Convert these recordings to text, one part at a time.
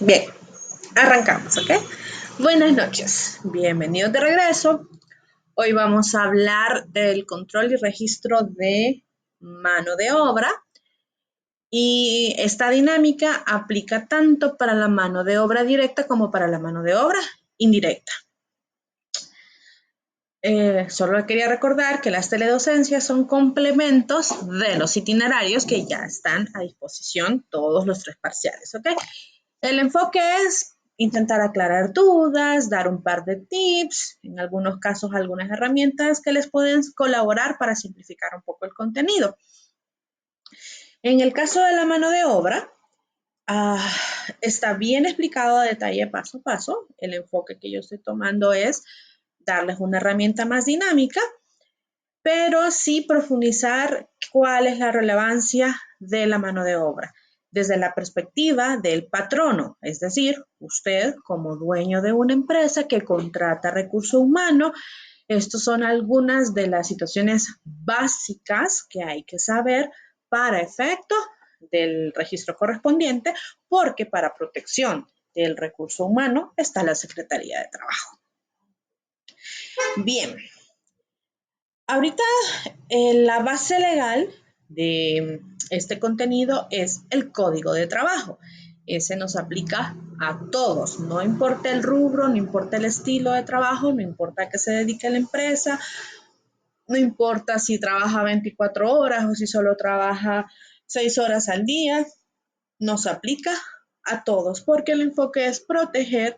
Bien, arrancamos, ¿ok? Buenas noches, bienvenidos de regreso. Hoy vamos a hablar del control y registro de mano de obra. Y esta dinámica aplica tanto para la mano de obra directa como para la mano de obra indirecta. Solo quería recordar que las teledocencias son complementos de los itinerarios que ya están a disposición todos los 3 parciales, ¿ok? El enfoque es intentar aclarar dudas, dar un par de tips, en algunos casos algunas herramientas que les pueden colaborar para simplificar un poco el contenido. En el caso de la mano de obra, está bien explicado a detalle paso a paso. El enfoque que yo estoy tomando es darles una herramienta más dinámica, pero sí profundizar cuál es la relevancia de la mano de obra desde la perspectiva del patrono, es decir, usted como dueño de una empresa que contrata recurso humano. Estas son algunas de las situaciones básicas que hay que saber para efecto del registro correspondiente, porque para protección del recurso humano está la Secretaría de Trabajo. Bien, ahorita la base legal de este contenido es el Código de Trabajo. Ese nos aplica a todos, no importa el rubro, no importa el estilo de trabajo, no importa a qué se dedique la empresa, no importa si trabaja 24 horas o si solo trabaja 6 horas al día, nos aplica a todos porque el enfoque es proteger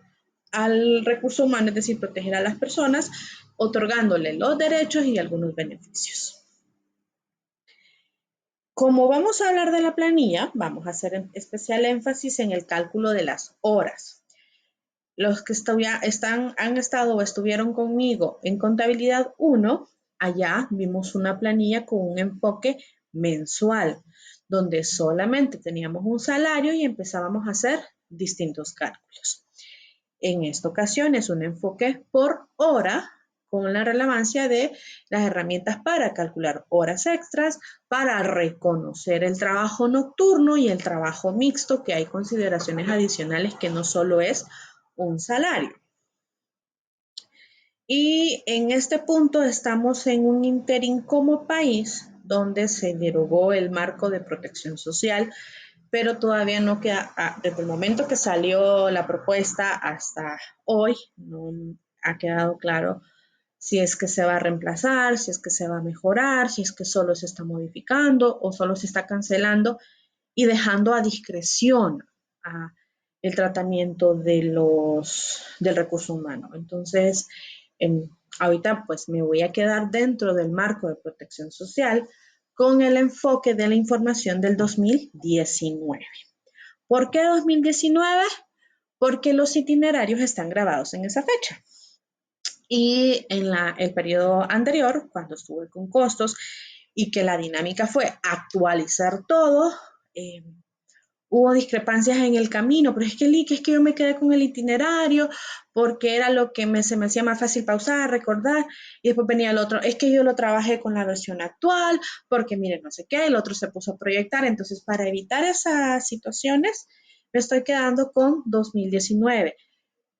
al recurso humano, es decir, proteger a las personas, otorgándole los derechos y algunos beneficios. Como vamos a hablar de la planilla, vamos a hacer especial énfasis en el cálculo de las horas. Los que han estado o estuvieron conmigo en contabilidad 1, allá vimos una planilla con un enfoque mensual, donde solamente teníamos un salario y empezábamos a hacer distintos cálculos. En esta ocasión es un enfoque por hora, con la relevancia de las herramientas para calcular horas extras, para reconocer el trabajo nocturno y el trabajo mixto, que hay consideraciones adicionales que no solo es un salario. Y en este punto estamos en un interín como país donde se derogó el marco de protección social, pero todavía no queda, desde el momento que salió la propuesta hasta hoy, no ha quedado claro si es que se va a reemplazar, si es que se va a mejorar, si es que solo se está modificando o solo se está cancelando y dejando a discreción el tratamiento del recurso humano. Entonces, ahorita pues me voy a quedar dentro del marco de protección social con el enfoque de la información del 2019. ¿Por qué 2019? Porque los itinerarios están grabados en esa fecha. Y en el periodo anterior, cuando estuve con costos y que la dinámica fue actualizar todo, hubo discrepancias en el camino, pero es que yo me quedé con el itinerario porque era lo que se me hacía más fácil pausar, recordar, y después venía el otro, es que yo lo trabajé con la versión actual, porque miren, no sé qué, el otro se puso a proyectar, entonces para evitar esas situaciones, me estoy quedando con 2019.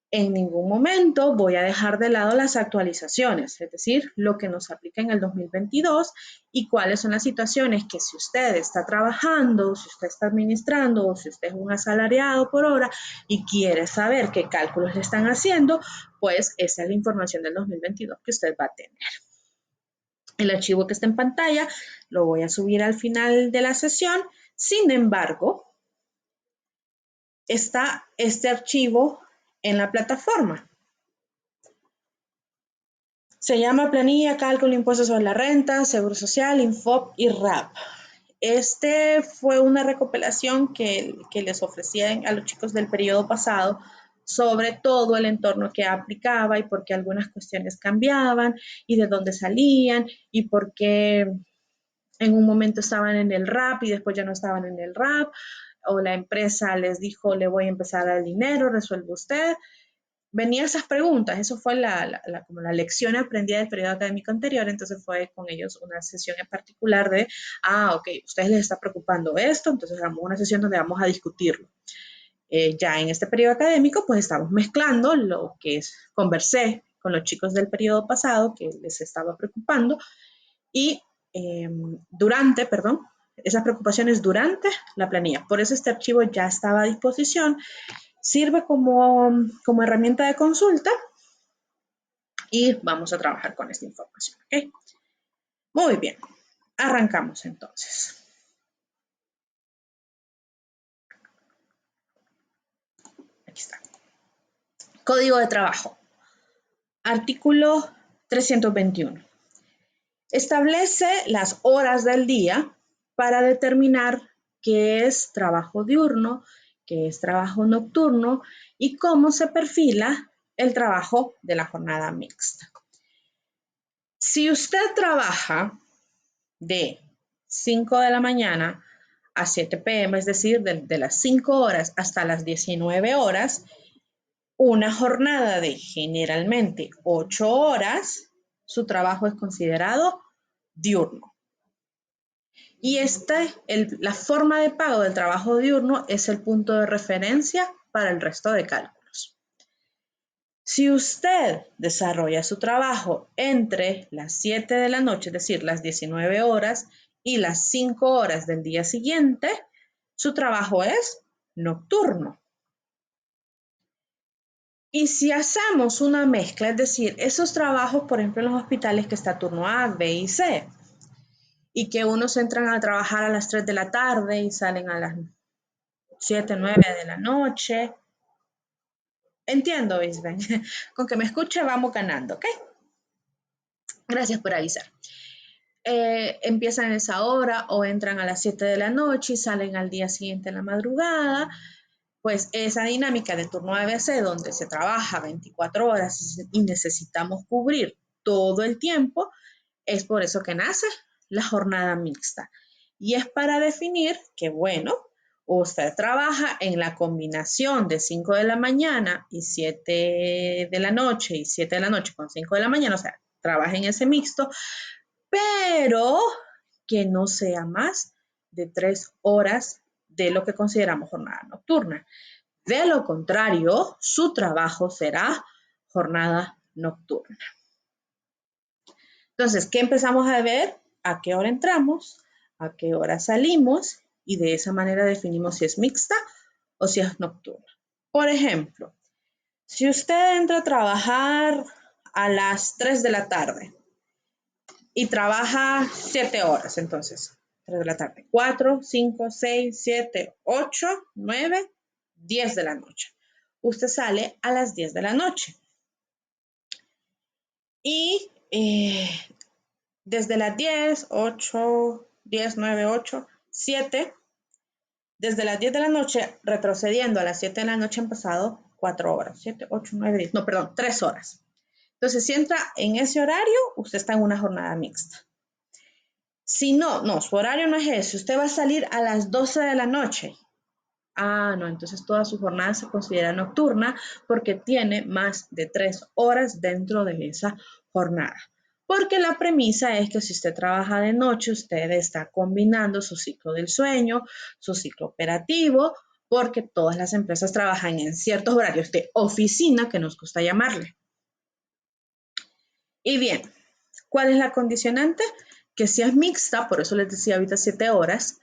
En ningún momento voy a dejar de lado las actualizaciones, es decir, lo que nos aplica en el 2022 y cuáles son las situaciones que si usted está trabajando, si usted está administrando o si usted es un asalariado por hora y quiere saber qué cálculos le están haciendo, pues esa es la información del 2022 que usted va a tener. El archivo que está en pantalla lo voy a subir al final de la sesión. Sin embargo, está este archivo en la plataforma. Se llama Planilla, Cálculo, Impuestos sobre la Renta, Seguro Social, Infop y RAP. Este fue una recopilación que les ofrecían a los chicos del periodo pasado sobre todo el entorno que aplicaba y por qué algunas cuestiones cambiaban y de dónde salían y por qué en un momento estaban en el RAP y después ya no estaban en el RAP o la empresa les dijo le voy a empezar a dar dinero, resuelve usted. Venía esas preguntas, eso fue como la lección aprendida del periodo académico anterior, entonces fue con ellos una sesión en particular ok, ustedes les está preocupando esto, entonces hagamos una sesión donde vamos a discutirlo. Ya en este periodo académico, pues estamos mezclando lo que es, conversé con los chicos del periodo pasado que les estaba preocupando y esas preocupaciones durante la planilla. Por eso este archivo ya estaba a disposición, sirve como herramienta de consulta y vamos a trabajar con esta información. ¿Okay? Muy bien, arrancamos entonces. Aquí está. Código de trabajo. Artículo 321. Establece las horas del día para determinar qué es trabajo diurno, qué es trabajo nocturno y cómo se perfila el trabajo de la jornada mixta. Si usted trabaja de 5 de la mañana a 7 p.m., es decir, de las 5 horas hasta las 19 horas, una jornada de generalmente 8 horas, su trabajo es considerado diurno. Y la forma de pago del trabajo diurno es el punto de referencia para el resto de cálculos. Si usted desarrolla su trabajo entre las 7 de la noche, es decir, las 19 horas, y las 5 horas del día siguiente, su trabajo es nocturno. Y si hacemos una mezcla, es decir, esos trabajos, por ejemplo, en los hospitales que está turno A, B y C, y que unos entran a trabajar a las 3 de la tarde y salen a las 7, 9 de la noche. Entiendo, Isben. Con que me escuche vamos ganando, ¿ok? Gracias por avisar. Empiezan a esa hora o entran a las 7 de la noche y salen al día siguiente en la madrugada. Pues esa dinámica de turno A B C donde se trabaja 24 horas y necesitamos cubrir todo el tiempo, es por eso que nace la jornada mixta. Y es para definir que, bueno, usted trabaja en la combinación de 5 de la mañana y 7 de la noche y 7 de la noche con 5 de la mañana, o sea, trabaja en ese mixto, pero que no sea más de 3 horas de lo que consideramos jornada nocturna. De lo contrario, su trabajo será jornada nocturna. Entonces, ¿qué empezamos a ver? ¿A qué hora entramos? ¿A qué hora salimos? Y de esa manera definimos si es mixta o si es nocturna. Por ejemplo, si usted entra a trabajar a las 3 de la tarde y trabaja 7 horas, entonces, 3 de la tarde, 4, 5, 6, 7, 8, 9, 10 de la noche. Usted sale a las 10 de la noche. Y desde las 10, 8, 10, 9, 8, 7, desde las 10 de la noche, retrocediendo a las 7 de la noche han pasado 4 horas, 7, 8, 9, 10, no, perdón, 3 horas. Entonces, si entra en ese horario, usted está en una jornada mixta. Si no, su horario no es ese, usted va a salir a las 12 de la noche. No, entonces toda su jornada se considera nocturna porque tiene más de 3 horas dentro de esa jornada. Porque la premisa es que si usted trabaja de noche, usted está combinando su ciclo del sueño, su ciclo operativo, porque todas las empresas trabajan en ciertos horarios de oficina que nos gusta llamarle. Y bien, ¿cuál es la condicionante? Que si es mixta, por eso les decía ahorita 7 horas,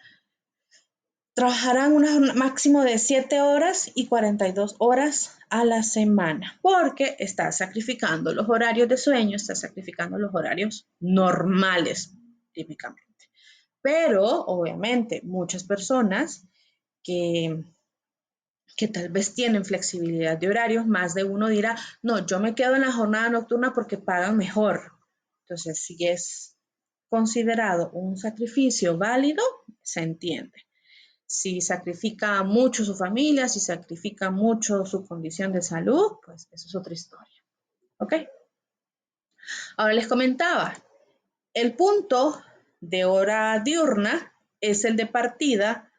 trabajarán un máximo de 7 horas y 42 horas a la semana, porque está sacrificando los horarios de sueño, está sacrificando los horarios normales, típicamente. Pero, obviamente, muchas personas que tal vez tienen flexibilidad de horarios, más de uno dirá, no, yo me quedo en la jornada nocturna porque pagan mejor. Entonces, si es considerado un sacrificio válido, se entiende. Si sacrifica mucho su familia, si sacrifica mucho su condición de salud, pues eso es otra historia. ¿Ok? Ahora les comentaba, el punto de hora diurna es el de partida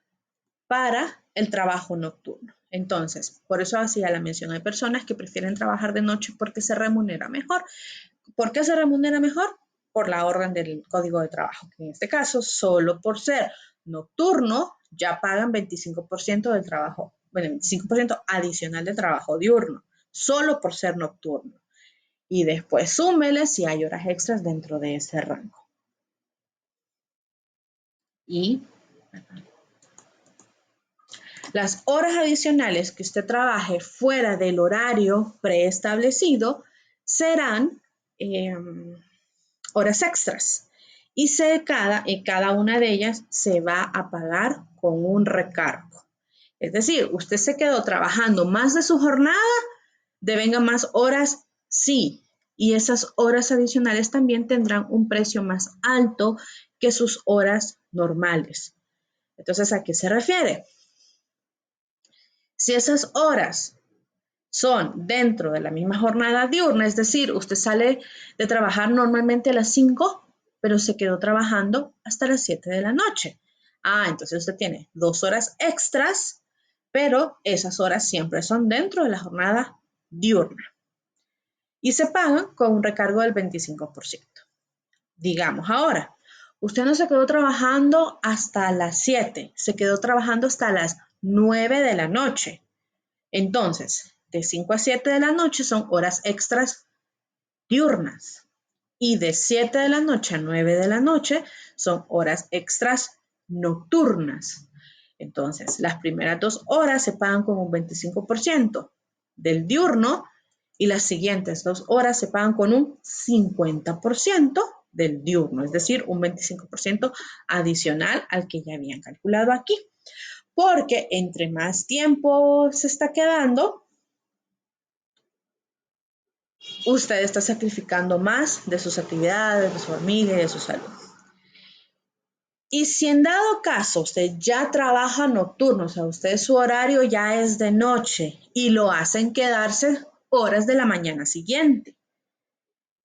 para el trabajo nocturno. Entonces, por eso hacía la mención. Hay personas que prefieren trabajar de noche porque se remunera mejor. ¿Por qué se remunera mejor? Por la orden del código de trabajo, que en este caso, solo por ser nocturno, ya pagan 25% del trabajo bueno, 25% adicional de trabajo diurno, solo por ser nocturno. Y después súmele si hay horas extras dentro de ese rango. Y las horas adicionales que usted trabaje fuera del horario preestablecido serán horas extras. Y cada una de ellas se va a pagar con un recargo. Es decir, usted se quedó trabajando más de su jornada, devenga más horas, sí. Y esas horas adicionales también tendrán un precio más alto que sus horas normales. Entonces, ¿a qué se refiere? Si esas horas son dentro de la misma jornada diurna, es decir, usted sale de trabajar normalmente a las 5, pero se quedó trabajando hasta las 7 de la noche. Entonces usted tiene 2 horas extras, pero esas horas siempre son dentro de la jornada diurna. Y se pagan con un recargo del 25%. Digamos ahora, usted no se quedó trabajando hasta las 7, se quedó trabajando hasta las 9 de la noche. Entonces, de 5 a 7 de la noche son horas extras diurnas y de 7 de la noche a 9 de la noche son horas extras nocturnas. Entonces, las primeras 2 horas se pagan con un 25% del diurno y las siguientes 2 horas se pagan con un 50% del diurno, es decir, un 25% adicional al que ya habían calculado aquí. Porque entre más tiempo se está quedando, usted está sacrificando más de sus actividades, de su familia y de su salud. Y si en dado caso usted ya trabaja nocturno, o sea, usted su horario ya es de noche y lo hacen quedarse horas de la mañana siguiente.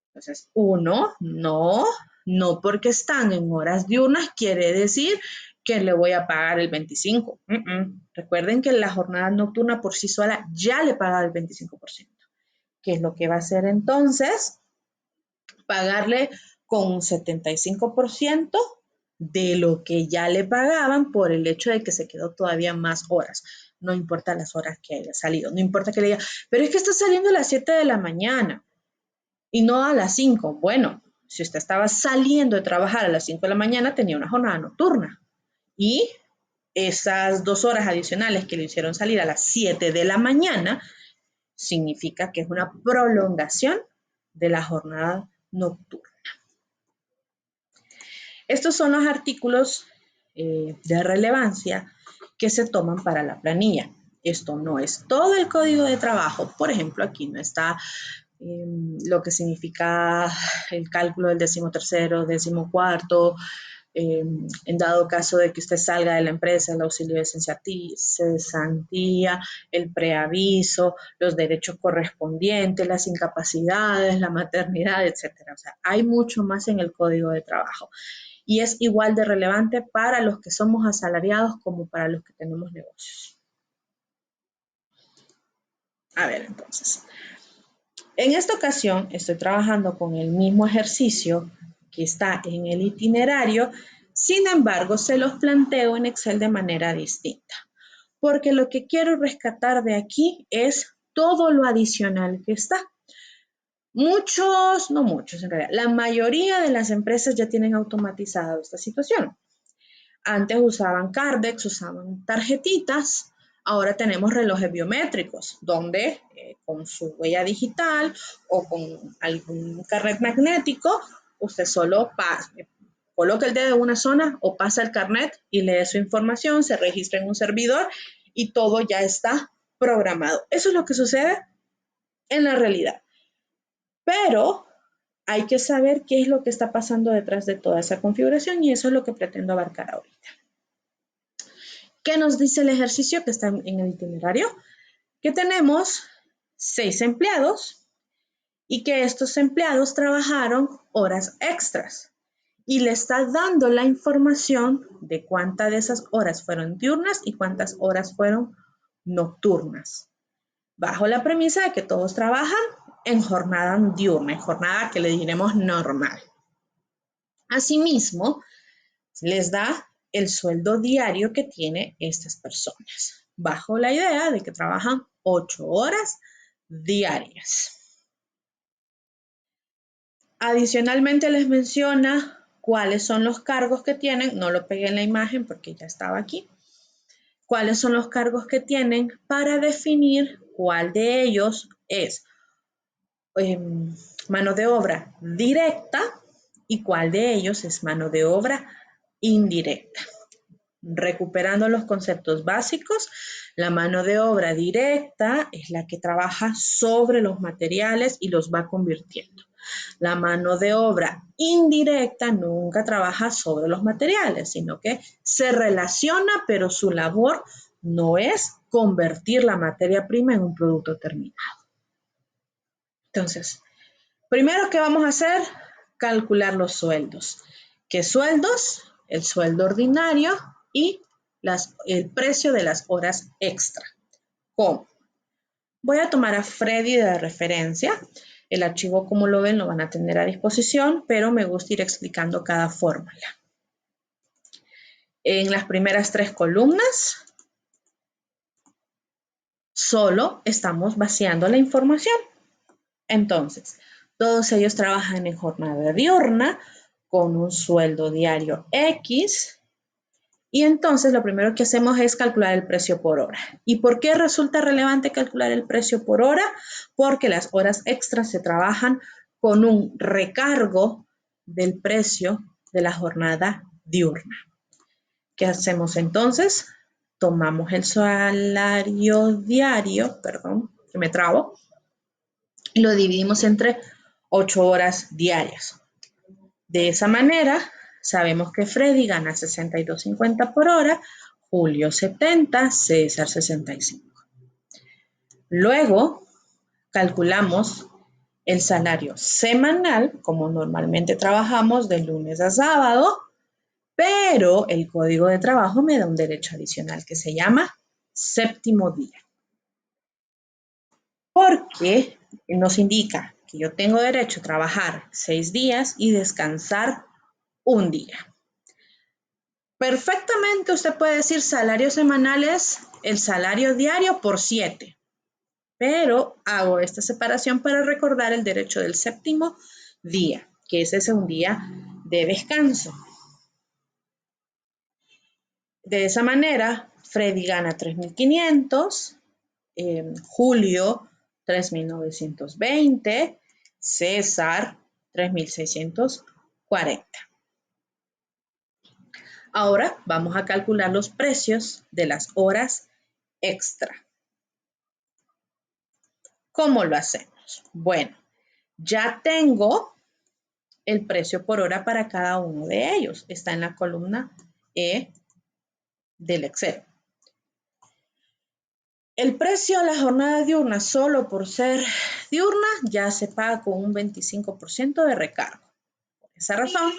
Entonces, no porque están en horas diurnas quiere decir que le voy a pagar el 25. Recuerden que la jornada nocturna por sí sola ya le paga el 25%. ¿Qué es lo que va a hacer entonces? Pagarle con un 75% de lo que ya le pagaban por el hecho de que se quedó todavía más horas. No importa las horas que haya salido, no importa que le diga, pero es que está saliendo a las 7 de la mañana y no a las 5. Bueno, si usted estaba saliendo de trabajar a las 5 de la mañana, tenía una jornada nocturna. Y esas 2 horas adicionales que le hicieron salir a las 7 de la mañana, significa que es una prolongación de la jornada nocturna. Estos son los artículos de relevancia que se toman para la planilla. Esto no es todo el código de trabajo. Por ejemplo, aquí no está lo que significa el cálculo del 13º, 14º, en dado caso de que usted salga de la empresa, el auxilio de cesantía, el preaviso, los derechos correspondientes, las incapacidades, la maternidad, etcétera. O sea, hay mucho más en el código de trabajo y es igual de relevante para los que somos asalariados como para los que tenemos negocios. A ver, entonces, en esta ocasión estoy trabajando con el mismo ejercicio que está en el itinerario, sin embargo, se los planteo en Excel de manera distinta, porque lo que quiero rescatar de aquí es todo lo adicional que está. No muchos en realidad, la mayoría de las empresas ya tienen automatizado esta situación. Antes usaban Cardex, usaban tarjetitas, ahora tenemos relojes biométricos, donde con su huella digital o con algún carnet magnético, usted solo coloca el dedo en una zona o pasa el carnet y lee su información, se registra en un servidor y todo ya está programado. Eso es lo que sucede en la realidad. Pero hay que saber qué es lo que está pasando detrás de toda esa configuración y eso es lo que pretendo abarcar ahorita. ¿Qué nos dice el ejercicio que está en el itinerario? Que tenemos 6 empleados y que estos empleados trabajaron horas extras y le está dando la información de cuántas de esas horas fueron diurnas y cuántas horas fueron nocturnas, bajo la premisa de que todos trabajan en jornada diurna, en jornada que le diremos normal. Asimismo, les da el sueldo diario que tienen estas personas. bajo la idea de que trabajan 8 horas diarias. Adicionalmente les menciona cuáles son los cargos que tienen, no lo pegué en la imagen porque ya estaba aquí, cuáles son los cargos que tienen para definir cuál de ellos es mano de obra directa y cuál de ellos es mano de obra indirecta. Recuperando los conceptos básicos, la mano de obra directa es la que trabaja sobre los materiales y los va convirtiendo. La mano de obra indirecta nunca trabaja sobre los materiales, sino que se relaciona, pero su labor no es convertir la materia prima en un producto terminado. Entonces, primero que vamos a hacer, calcular los sueldos. ¿Qué sueldos? El sueldo ordinario y el precio de las horas extra. ¿Cómo? Voy a tomar a Freddy de referencia. El archivo, como lo ven, lo van a tener a disposición, pero me gusta ir explicando cada fórmula. En las primeras 3 columnas, solo estamos vaciando la información. Entonces, todos ellos trabajan en jornada diurna con un sueldo diario X. Y entonces lo primero que hacemos es calcular el precio por hora. ¿Y por qué resulta relevante calcular el precio por hora? Porque las horas extras se trabajan con un recargo del precio de la jornada diurna. ¿Qué hacemos entonces? Tomamos el salario diario, perdón, que me trabo, y lo dividimos entre 8 horas diarias. De esa manera, sabemos que Freddy gana 62.50 por hora, Julio 70, César 65. Luego, calculamos el salario semanal, como normalmente trabajamos de lunes a sábado, pero el código de trabajo me da un derecho adicional que se llama séptimo día. Porque nos indica que yo tengo derecho a trabajar 6 días y descansar un día. Perfectamente usted puede decir salarios semanales, el salario diario por 7, pero hago esta separación para recordar el derecho del séptimo día, que ese es un día de descanso. De esa manera, Freddy gana 3.500, Julio 3.920, César 3.640. Ahora vamos a calcular los precios de las horas extra. ¿Cómo lo hacemos? Bueno, ya tengo el precio por hora para cada uno de ellos. Está en la columna E del Excel. El precio de la jornada diurna, solo por ser diurna, ya se paga con un 25% de recargo. Por esa razón,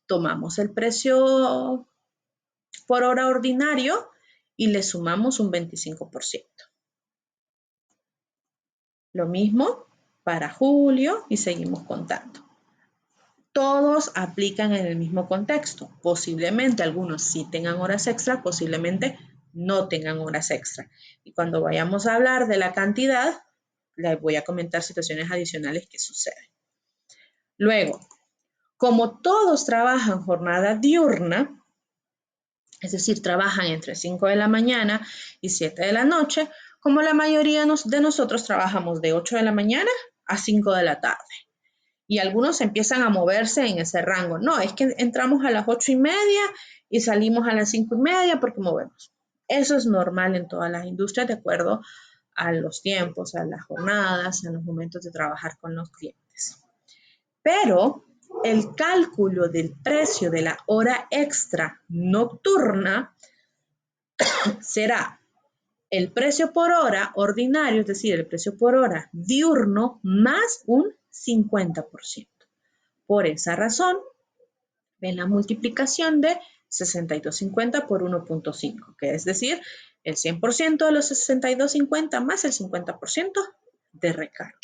tomamos el precio por hora ordinario y le sumamos un 25%. Lo mismo para julio y seguimos contando. Todos aplican en el mismo contexto. Posiblemente algunos sí tengan horas extra, posiblemente no tengan horas extra. Y cuando vayamos a hablar de la cantidad, les voy a comentar situaciones adicionales que suceden. Luego, como todos trabajan jornada diurna, es decir, trabajan entre 5 de la mañana y 7 de la noche, como la mayoría de nosotros trabajamos de 8 de la mañana a 5 de la tarde. Y algunos empiezan a moverse en ese rango. No, es que entramos a las 8:30 y salimos a las 5:30 porque movemos. Eso es normal en todas las industrias de acuerdo a los tiempos, a las jornadas, a los momentos de trabajar con los clientes. Pero el cálculo del precio de la hora extra nocturna será el precio por hora ordinario, es decir, el precio por hora diurno, más un 50%. Por esa razón, ven la multiplicación de 62.50 por 1.5, que es decir, el 100% de los 62.50 más el 50% de recargo.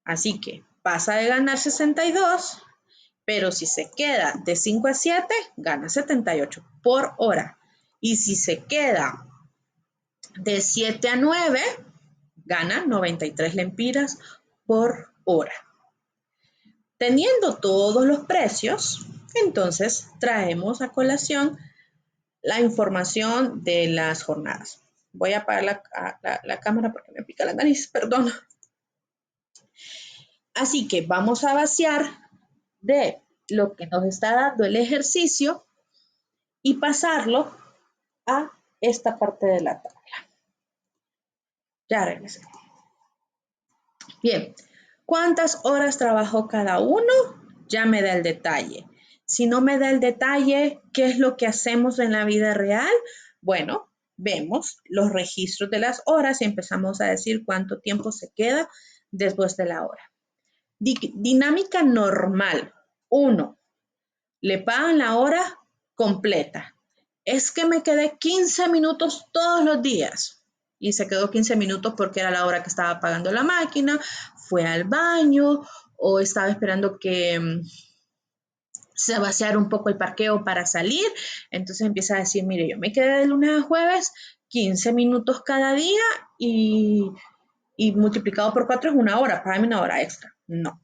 Así que pasa de ganar 62, pero si se queda de 5 a 7, gana 78 por hora. Y si se queda De 7 a 9 gana 93 lempiras por hora. Teniendo todos los precios, entonces traemos a colación la información de las jornadas. Voy a apagar la cámara porque me pica la nariz, perdón. Así que vamos a vaciar de lo que nos está dando el ejercicio y pasarlo a esta parte de la tabla. Ya regresé. Bien, ¿cuántas horas trabajó cada uno? Ya me da el detalle. Si no me da el detalle, ¿qué es lo que hacemos en la vida real? Bueno, vemos los registros de las horas y empezamos a decir cuánto tiempo se queda después de la hora. Dinámica normal. 1. Le pagan la hora completa. Es que me quedé 15 minutos todos los días. Y se quedó 15 minutos porque era la hora que estaba apagando la máquina, fue al baño o estaba esperando que se vaciara un poco el parqueo para salir. Entonces empieza a decir, mire, yo me quedé de lunes a jueves 15 minutos cada día y multiplicado por 4 es una hora, págame una hora extra. No.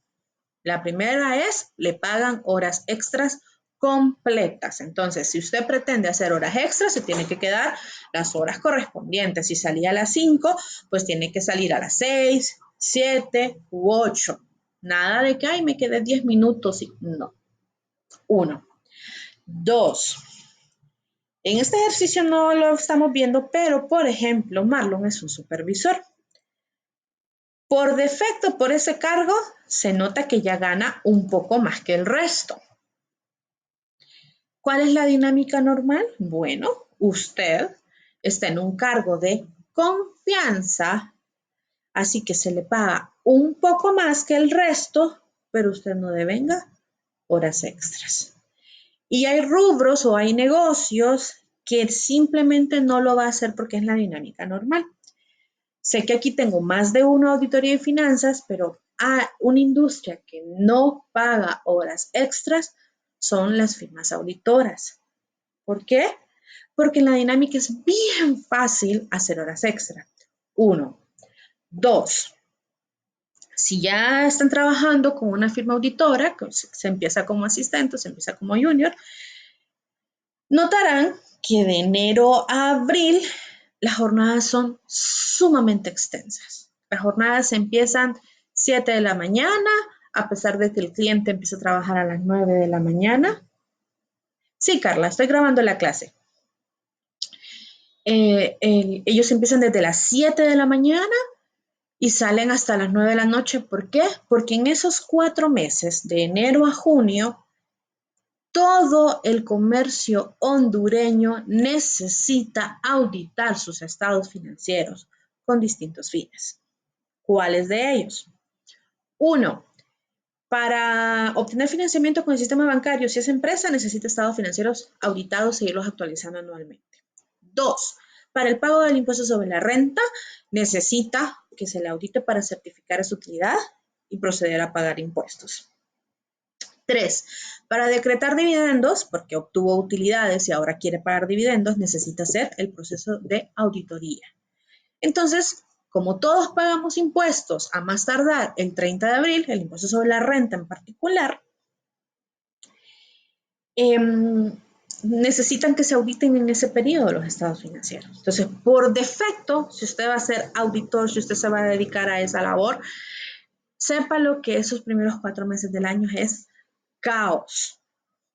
La primera es, le pagan horas extras completas. Entonces, si usted pretende hacer horas extras, se tiene que quedar las horas correspondientes. Si salía a las 5, pues tiene que salir a las 6, 7 u 8. Nada de que, ay, me quedé 10 minutos. No. 1. 2. En este ejercicio no lo estamos viendo, pero, por ejemplo, Marlon es un supervisor. Por defecto, por ese cargo, se nota que ya gana un poco más que el resto. ¿Cuál es la dinámica normal? Bueno, usted está en un cargo de confianza, así que se le paga un poco más que el resto, pero usted no devenga horas extras. Y hay rubros o hay negocios que simplemente no lo va a hacer porque es la dinámica normal. Sé que aquí tengo más de una auditoría de finanzas, pero una industria que no paga horas extras son las firmas auditoras. ¿Por qué? Porque en la dinámica es bien fácil hacer horas extra. 1. 2. Si ya están trabajando con una firma auditora, que se empieza como asistente, se empieza como junior, notarán que de enero a abril las jornadas son sumamente extensas. Las jornadas empiezan 7 de la mañana, a pesar de que el cliente empieza a trabajar a las 9 de la mañana. Sí, Carla, estoy grabando la clase. Ellos empiezan desde las 7 de la mañana y salen hasta las 9 de la noche. ¿Por qué? Porque en esos 4 meses, de enero a junio, todo el comercio hondureño necesita auditar sus estados financieros con distintos fines. ¿Cuáles de ellos? 1. Para obtener financiamiento con el sistema bancario, si es empresa, necesita estados financieros auditados e irlos actualizando anualmente. 2. Para el pago del impuesto sobre la renta, necesita que se le audite para certificar su utilidad y proceder a pagar impuestos. 3. Para decretar dividendos, porque obtuvo utilidades y ahora quiere pagar dividendos, necesita hacer el proceso de auditoría. Entonces, como todos pagamos impuestos a más tardar el 30 de abril, el impuesto sobre la renta en particular, necesitan que se auditen en ese periodo los estados financieros. Entonces, por defecto, si usted va a ser auditor, si usted se va a dedicar a esa labor, sepa lo que esos primeros 4 meses del año es caos.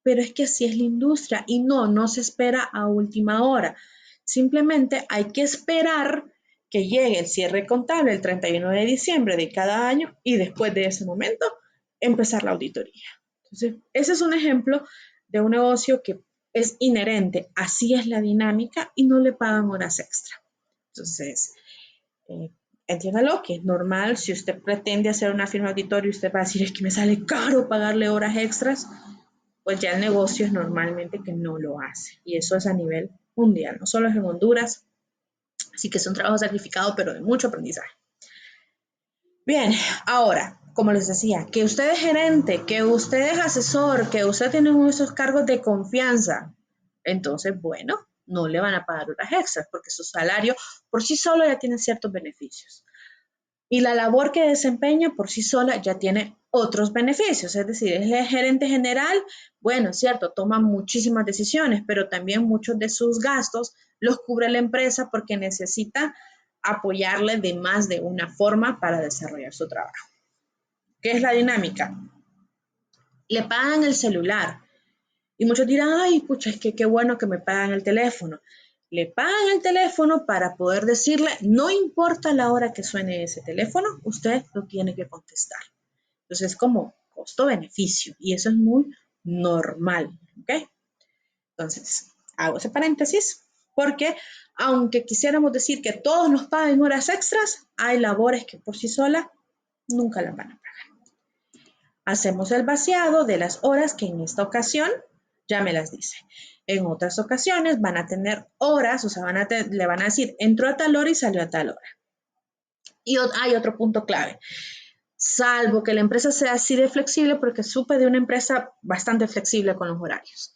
Pero es que así es la industria y no se espera a última hora. Simplemente hay que esperar que llegue el cierre contable el 31 de diciembre de cada año y después de ese momento empezar la auditoría. Entonces, ese es un ejemplo de un negocio que es inherente, así es la dinámica y no le pagan horas extra. Entonces, entiéndalo que es normal, si usted pretende hacer una firma auditoria y usted va a decir es que me sale caro pagarle horas extras, pues ya el negocio es normalmente que no lo hace. Y eso es a nivel mundial, no solo es en Honduras. Así que es un trabajo sacrificado, pero de mucho aprendizaje. Bien, ahora, como les decía, que usted es gerente, que usted es asesor, que usted tiene uno de esos cargos de confianza. Entonces, bueno, no le van a pagar horas extras porque su salario por sí solo ya tiene ciertos beneficios. Y la labor que desempeña por sí sola ya tiene otros beneficios, es decir, es el gerente general, bueno, es cierto, toma muchísimas decisiones, pero también muchos de sus gastos los cubre la empresa porque necesita apoyarle de más de una forma para desarrollar su trabajo. ¿Qué es la dinámica? Le pagan el celular y muchos dirán, ay, pucha, es que qué bueno que me pagan el teléfono. Le pagan el teléfono para poder decirle, no importa la hora que suene ese teléfono, usted lo tiene que contestar. Entonces es como costo-beneficio y eso es muy normal, ¿ok? Entonces, hago ese paréntesis porque aunque quisiéramos decir que todos nos paguen horas extras, hay labores que por sí solas nunca las van a pagar. Hacemos el vaciado de las horas que en esta ocasión ya me las dice. En otras ocasiones van a tener horas, o sea, le van a decir, entró a tal hora y salió a tal hora. Y hay otro punto clave. Salvo que la empresa sea así de flexible, porque supe de una empresa bastante flexible con los horarios.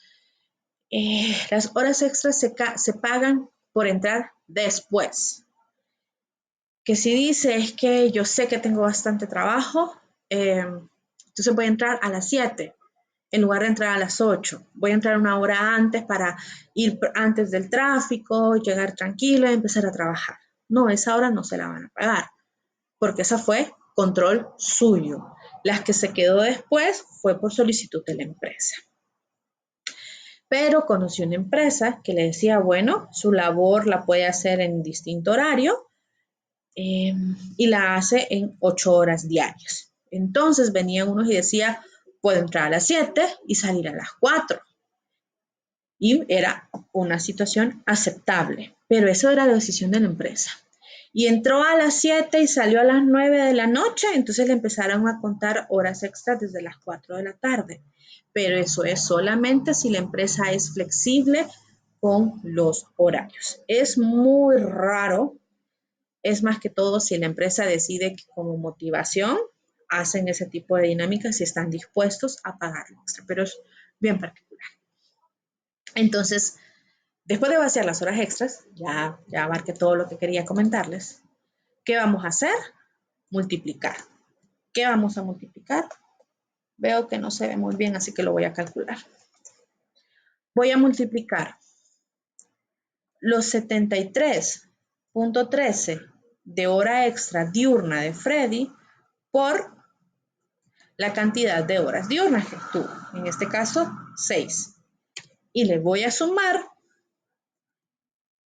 Las horas extras se pagan por entrar después. Que si dice es que yo sé que tengo bastante trabajo, entonces voy a entrar a las 7 en lugar de entrar a las 8. Voy a entrar una hora antes para ir antes del tráfico, llegar tranquilo y empezar a trabajar. No, esa hora no se la van a pagar, porque esa fue control suyo. Las que se quedó después fue por solicitud de la empresa. Pero conocí una empresa que le decía, bueno, su labor la puede hacer en distinto horario y la hace en 8 horas diarias. Entonces venían unos y decía, puedo entrar a las 7 y salir a las 4. Y era una situación aceptable, pero eso era la decisión de la empresa. Y entró a las 7 y salió a las 9 de la noche, entonces le empezaron a contar horas extras desde las 4 de la tarde. Pero eso es solamente si la empresa es flexible con los horarios. Es muy raro, es más que todo si la empresa decide que como motivación hacen ese tipo de dinámicas y están dispuestos a pagar extra, pero es bien particular. Entonces, después de vaciar las horas extras, ya abarqué todo lo que quería comentarles. ¿Qué vamos a hacer? Multiplicar. ¿Qué vamos a multiplicar? Veo que no se ve muy bien, así que lo voy a calcular. Voy a multiplicar los 73.13 de hora extra diurna de Freddy por la cantidad de horas diurnas que estuvo. En este caso, 6. Y le voy a sumar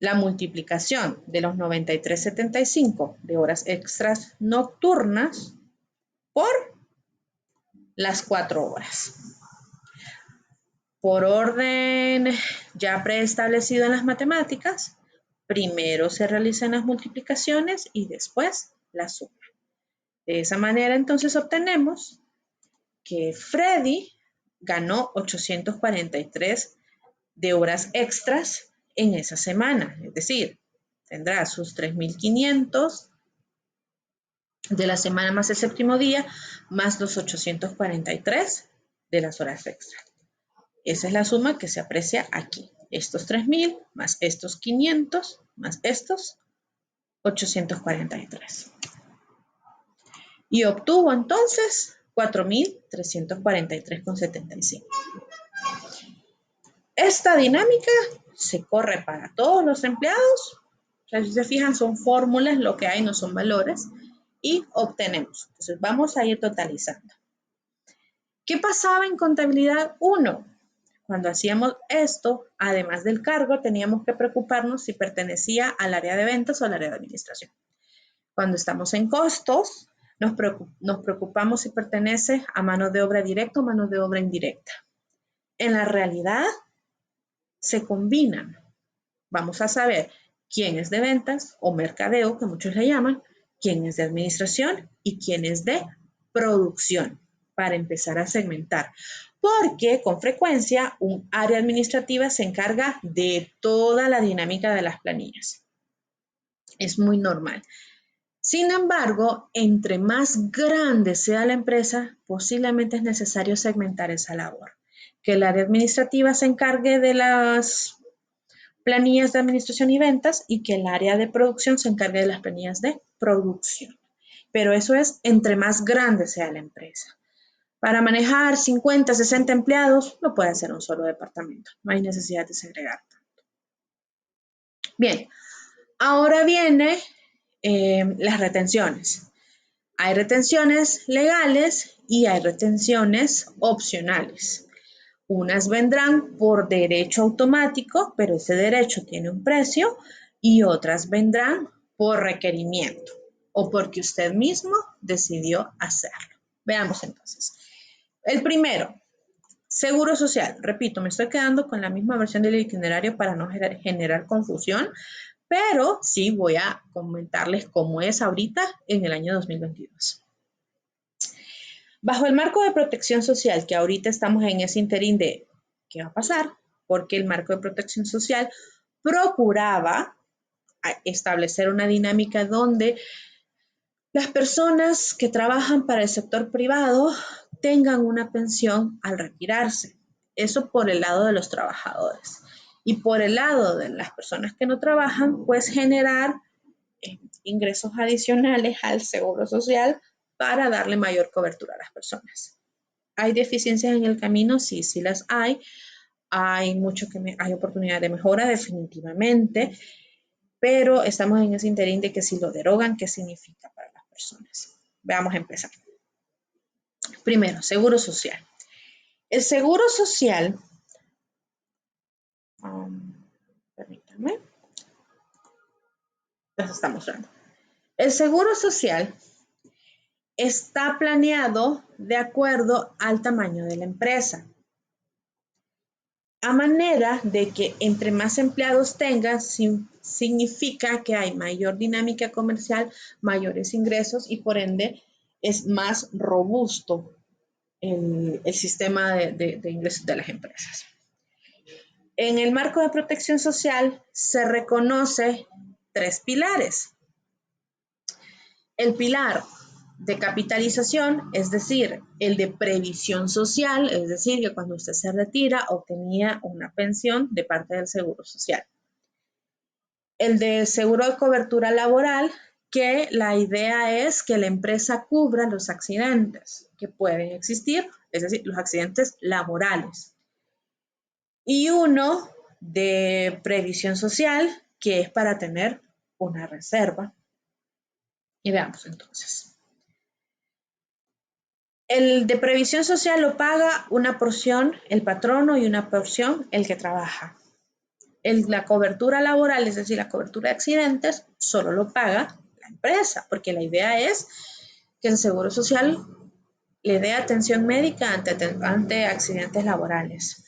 la multiplicación de los 93.75 de horas extras nocturnas por las 4 horas. Por orden ya preestablecido en las matemáticas, primero se realizan las multiplicaciones y después la suma. De esa manera entonces obtenemos que Freddy ganó 843 de horas extras en esa semana, es decir, tendrá sus 3.500 de la semana más el séptimo día, más los 843 de las horas extras. Esa es la suma que se aprecia aquí. Estos 3.000 más estos 500 más estos 843. Y obtuvo entonces 4.343,75. Esta dinámica se corre para todos los empleados. O sea, si se fijan, son fórmulas, lo que hay no son valores. Y obtenemos. Entonces, vamos a ir totalizando. ¿Qué pasaba en contabilidad 1? Cuando hacíamos esto, además del cargo, teníamos que preocuparnos si pertenecía al área de ventas o al área de administración. Cuando estamos en costos, nos preocupamos si pertenece a mano de obra directa o mano de obra indirecta. En la realidad, se combinan. Vamos a saber quién es de ventas o mercadeo, que muchos le llaman, quién es de administración y quién es de producción, para empezar a segmentar. Porque con frecuencia un área administrativa se encarga de toda la dinámica de las planillas. Es muy normal. Sin embargo, entre más grande sea la empresa, posiblemente es necesario segmentar esa labor. Que el área administrativa se encargue de las planillas de administración y ventas y que el área de producción se encargue de las planillas de producción. Pero eso es entre más grande sea la empresa. Para manejar 50, 60 empleados, lo puede hacer un solo departamento. No hay necesidad de segregar tanto. Bien, ahora viene las retenciones. Hay retenciones legales y hay retenciones opcionales. Unas vendrán por derecho automático, pero ese derecho tiene un precio, y otras vendrán por requerimiento o porque usted mismo decidió hacerlo. Veamos entonces. El primero, seguro social. Repito, me estoy quedando con la misma versión del itinerario para no generar confusión, pero sí voy a comentarles cómo es ahorita en el año 2022. Bajo el marco de protección social, que ahorita estamos en ese interín de qué va a pasar, porque el marco de protección social procuraba establecer una dinámica donde las personas que trabajan para el sector privado tengan una pensión al retirarse. Eso por el lado de los trabajadores. Y por el lado de las personas que no trabajan, pues generar ingresos adicionales al seguro social para darle mayor cobertura a las personas. ¿Hay deficiencias en el camino? Sí, sí las hay. Hay hay oportunidad de mejora definitivamente, pero estamos en ese interín de que si lo derogan, ¿qué significa para las personas? Veamos a empezar. Primero, seguro social. El seguro social, permítanme, les está mostrando. El seguro social está planeado de acuerdo al tamaño de la empresa. A manera de que entre más empleados tengas, significa que hay mayor dinámica comercial, mayores ingresos y por ende es más robusto el sistema de ingresos de las empresas. En el marco de protección social se reconoce 3 pilares. El pilar de capitalización, es decir, el de previsión social, es decir, que cuando usted se retira obtenía una pensión de parte del Seguro Social. El de seguro de cobertura laboral, que la idea es que la empresa cubra los accidentes que pueden existir, es decir, los accidentes laborales. Y uno de previsión social, que es para tener una reserva. Y veamos entonces. El de previsión social lo paga una porción el patrono y una porción el que trabaja. La cobertura laboral, es decir, la cobertura de accidentes, solo lo paga la empresa, porque la idea es que el Seguro Social le dé atención médica ante accidentes laborales.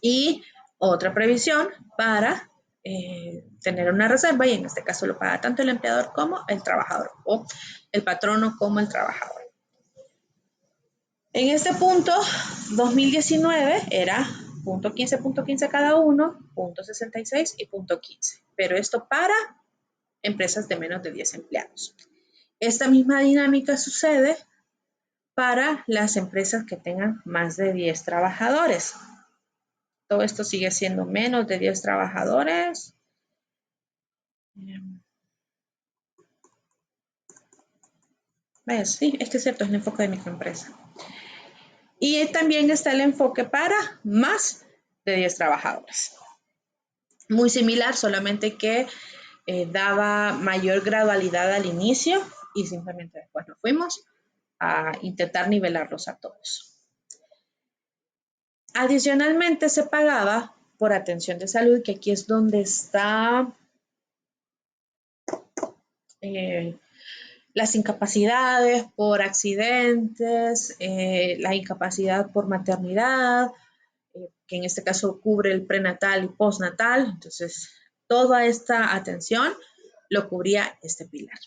Y otra previsión para tener una reserva, y en este caso lo paga tanto el empleador como el trabajador, o el patrono como el trabajador. En este punto, 2019 era punto 15 cada uno, punto 66 y punto 15. Pero esto para empresas de menos de 10 empleados. Esta misma dinámica sucede para las empresas que tengan más de 10 trabajadores. Todo esto sigue siendo menos de 10 trabajadores. Sí, es que es cierto, es el enfoque de microempresa. Y también está el enfoque para más de 10 trabajadores. Muy similar, solamente que daba mayor gradualidad al inicio y simplemente después nos fuimos a intentar nivelarlos a todos. Adicionalmente se pagaba por atención de salud, que aquí es donde está las incapacidades por accidentes, la incapacidad por maternidad, que en este caso cubre el prenatal y postnatal. Entonces, toda esta atención lo cubría este pilar.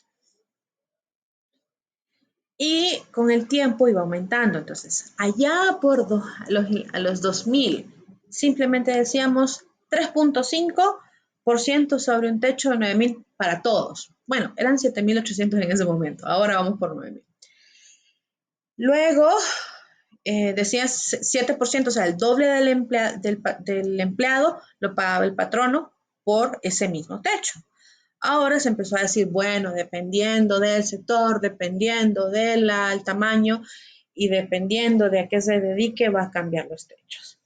Y con el tiempo iba aumentando. Entonces, allá por los 2000, simplemente decíamos 3.5% sobre un techo de 9.000 para todos. Bueno, eran 7.800 en ese momento. Ahora vamos por 9.000. Luego, decía 7%, o sea, el doble del empleado lo pagaba el patrono por ese mismo techo. Ahora se empezó a decir, bueno, dependiendo del sector, dependiendo del tamaño y dependiendo de a qué se dedique, va a cambiar los techos.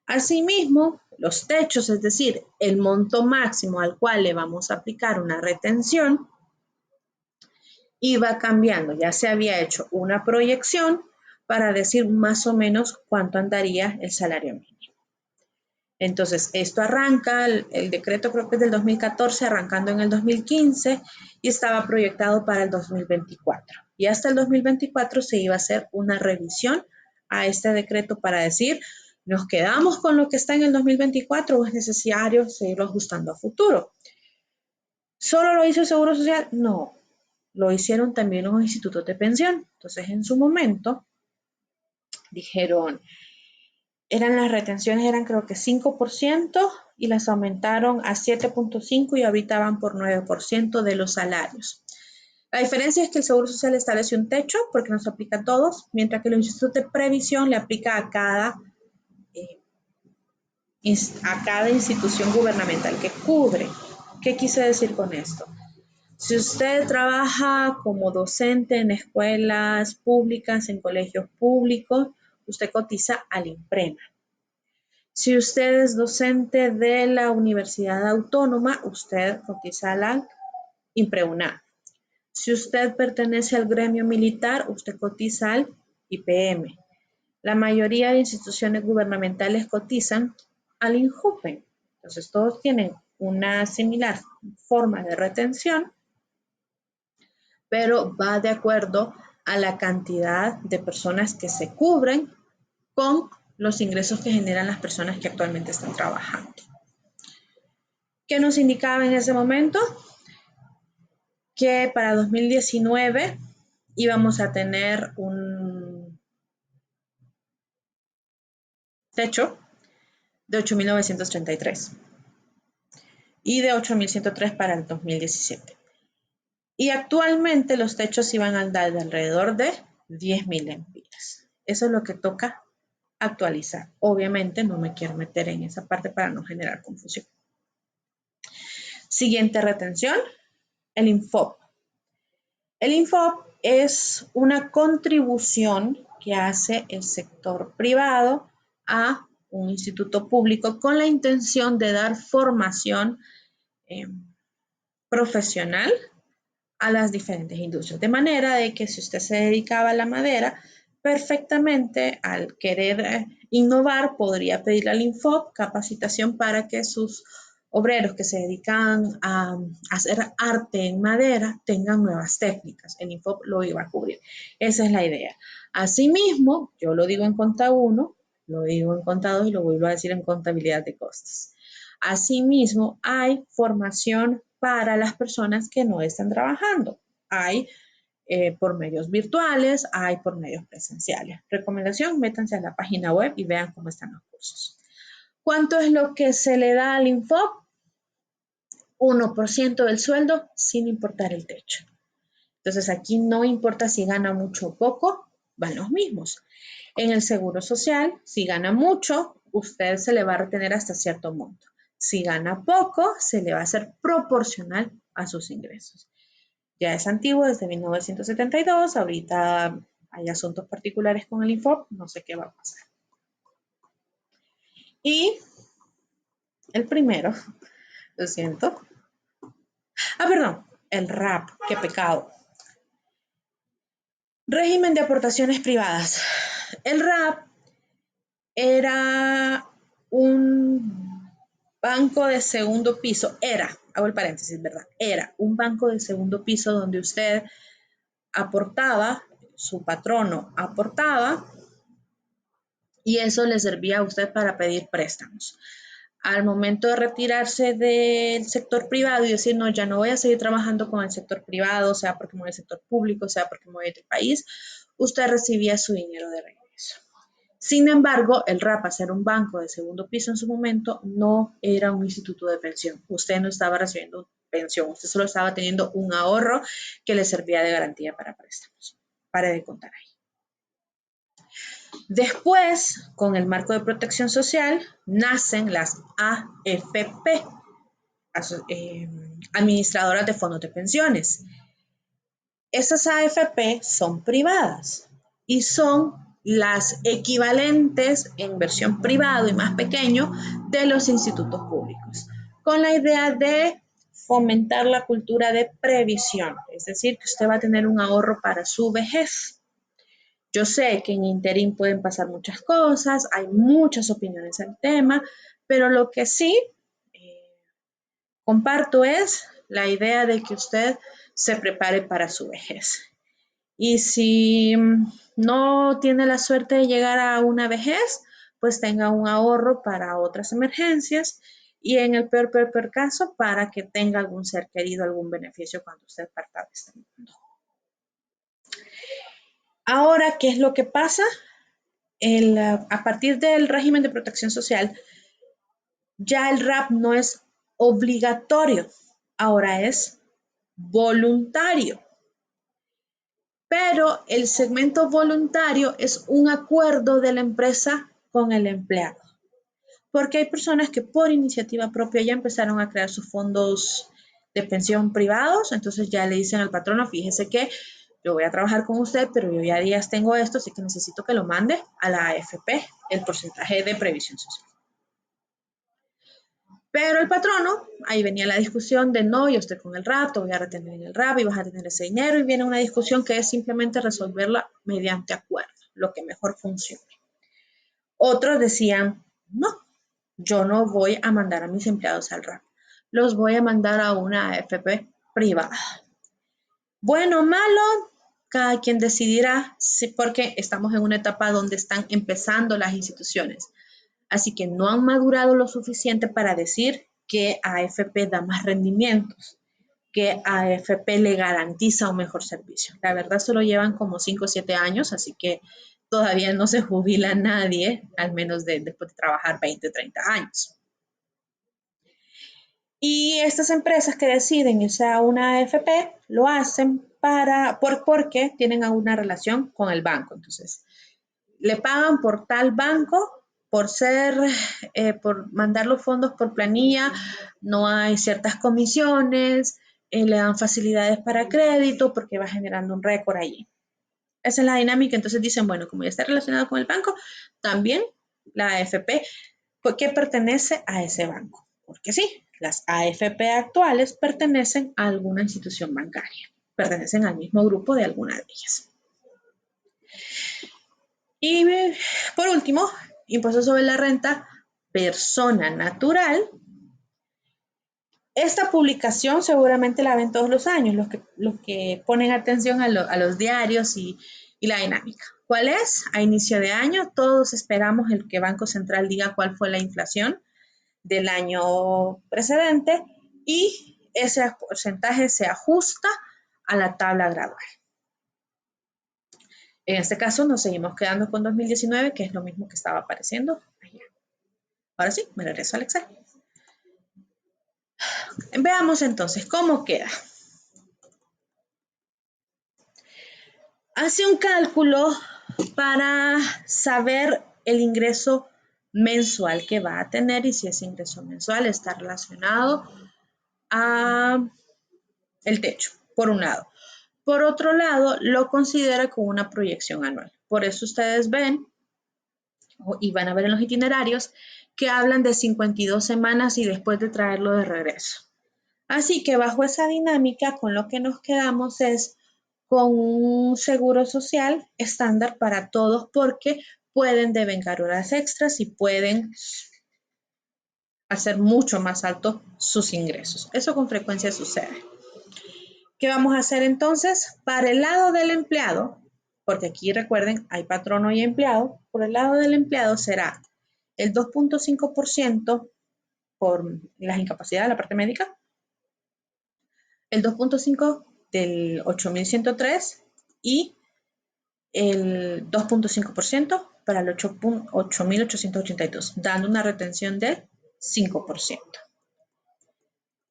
Asimismo, los techos, es decir, el monto máximo al cual le vamos a aplicar una retención, iba cambiando. Ya se había hecho una proyección para decir más o menos cuánto andaría el salario mínimo. Entonces, esto arranca, el decreto creo que es del 2014, arrancando en el 2015 y estaba proyectado para el 2024. Y hasta el 2024 se iba a hacer una revisión a este decreto para decir, ¿nos quedamos con lo que está en el 2024 o es necesario seguirlo ajustando a futuro? ¿Solo lo hizo el Seguro Social? No, lo hicieron también los institutos de pensión. Entonces, en su momento, dijeron, las retenciones eran creo que 5% y las aumentaron a 7.5% y ahorita van por 9% de los salarios. La diferencia es que el Seguro Social establece un techo porque nos aplica a todos, mientras que el Instituto de Previsión le aplica a cada institución gubernamental que cubre. ¿Qué quise decir con esto? Si usted trabaja como docente en escuelas públicas, en colegios públicos, usted cotiza al INPREMA. Si usted es docente de la Universidad Autónoma, usted cotiza al INPREUNA. Si usted pertenece al gremio militar, usted cotiza al IPM. La mayoría de instituciones gubernamentales cotizan al INJUPEN. Entonces, todos tienen una similar forma de retención, pero va de acuerdo a la cantidad de personas que se cubren con los ingresos que generan las personas que actualmente están trabajando. ¿Qué nos indicaba en ese momento? Que para 2019 íbamos a tener un techo de 8.933 y de 8.103 para el 2017. Y actualmente los techos iban a andar de alrededor de 10.000 lempiras. Eso es lo que toca actualizar. Obviamente no me quiero meter en esa parte para no generar confusión. Siguiente retención, el INFOP. El INFOP es una contribución que hace el sector privado a un instituto público con la intención de dar formación profesional a las diferentes industrias. De manera de que si usted se dedicaba a la madera, perfectamente al querer innovar podría pedirle al INFOP capacitación para que sus obreros que se dedican a hacer arte en madera tengan nuevas técnicas. El INFOP lo iba a cubrir. Esa es la idea. Asimismo, yo lo digo en Conta 1, lo digo en Conta 2 y lo vuelvo a decir en contabilidad de costos. Asimismo, hay formación para las personas que no están trabajando. Hay por medios virtuales, hay por medios presenciales. Recomendación, métanse a la página web y vean cómo están los cursos. ¿Cuánto es lo que se le da al INFOP? 1% del sueldo sin importar el techo. Entonces aquí no importa si gana mucho o poco, van los mismos. En el Seguro Social, si gana mucho, usted se le va a retener hasta cierto monto. Si gana poco, se le va a hacer proporcional a sus ingresos. Ya es antiguo, desde 1972, ahorita hay asuntos particulares con el INFOP, no sé qué va a pasar. Y el primero, lo siento. Perdón, el RAP, qué pecado. Régimen de aportaciones privadas. El RAP era un banco de segundo piso, hago el paréntesis, ¿verdad? Era un banco de segundo piso donde usted aportaba, su patrono aportaba, y eso le servía a usted para pedir préstamos. Al momento de retirarse del sector privado y decir, no, ya no voy a seguir trabajando con el sector privado, sea porque me voy al sector público, sea porque me voy del país, usted recibía su dinero de regreso. Sin embargo, el RAP, a ser un banco de segundo piso en su momento, no era un instituto de pensión. Usted no estaba recibiendo pensión, usted solo estaba teniendo un ahorro que le servía de garantía para préstamos. Pare de contar ahí. Después, con el marco de protección social, nacen las AFP, administradoras de fondos de pensiones. Esas AFP son privadas y son las equivalentes en versión privado y más pequeño de los institutos públicos, con la idea de fomentar la cultura de previsión, es decir, que usted va a tener un ahorro para su vejez. Yo sé que en interín pueden pasar muchas cosas, hay muchas opiniones al tema, pero lo que sí comparto es la idea de que usted se prepare para su vejez. Y si no tiene la suerte de llegar a una vejez, pues tenga un ahorro para otras emergencias y en el peor caso, para que tenga algún ser querido, algún beneficio cuando usted parta de este mundo. Ahora, ¿qué es lo que pasa? A partir del régimen de protección social, ya el RAP no es obligatorio, ahora es voluntario. Pero el segmento voluntario es un acuerdo de la empresa con el empleado. Porque hay personas que por iniciativa propia ya empezaron a crear sus fondos de pensión privados, entonces ya le dicen al patrono, fíjese que yo voy a trabajar con usted, pero yo ya días tengo esto, así que necesito que lo mande a la AFP, el porcentaje de previsión social. Pero el patrono, ahí venía la discusión de no, yo estoy con el RAP, te voy a retener en el RAP y vas a tener ese dinero, y viene una discusión que es simplemente resolverla mediante acuerdo, lo que mejor funcione. Otros decían, no, yo no voy a mandar a mis empleados al RAP, los voy a mandar a una AFP privada. Bueno o malo, cada quien decidirá, porque estamos en una etapa donde están empezando las instituciones. Así que no han madurado lo suficiente para decir que AFP da más rendimientos, que AFP le garantiza un mejor servicio. La verdad solo llevan como 5 o 7 años, así que todavía no se jubila nadie, al menos después de trabajar 20, 30 años. Y estas empresas que deciden irse a una AFP lo hacen porque tienen alguna relación con el banco. Entonces, le pagan por tal banco, por mandar los fondos por planilla, no hay ciertas comisiones, le dan facilidades para crédito porque va generando un récord allí. Esa es la dinámica. Entonces dicen, bueno, como ya está relacionado con el banco, también la AFP, ¿qué pertenece a ese banco? Porque sí, las AFP actuales pertenecen a alguna institución bancaria, pertenecen al mismo grupo de alguna de ellas. Y por último, impuesto sobre la renta, persona natural. Esta publicación seguramente la ven todos los años, los que ponen atención a los diarios y la dinámica. ¿Cuál es? A inicio de año, todos esperamos el que Banco Central diga cuál fue la inflación del año precedente y ese porcentaje se ajusta a la tabla gradual. En este caso nos seguimos quedando con 2019, que es lo mismo que estaba apareciendo allá. Ahora sí, me regreso al Excel. Veamos entonces cómo queda. Hace un cálculo para saber el ingreso mensual que va a tener y si ese ingreso mensual está relacionado a el techo, por un lado. Por otro lado, lo considera como una proyección anual. Por eso ustedes ven y van a ver en los itinerarios que hablan de 52 semanas y después de traerlo de regreso. Así que bajo esa dinámica, con lo que nos quedamos es con un seguro social estándar para todos porque pueden devengar horas extras y pueden hacer mucho más altos sus ingresos. Eso con frecuencia sucede. ¿Qué vamos a hacer entonces? Para el lado del empleado, porque aquí recuerden, hay patrono y empleado, por el lado del empleado será el 2.5% por las incapacidades de la parte médica, el 2.5% del 8.103 y el 2.5% para el 8.882, dando una retención del 5%.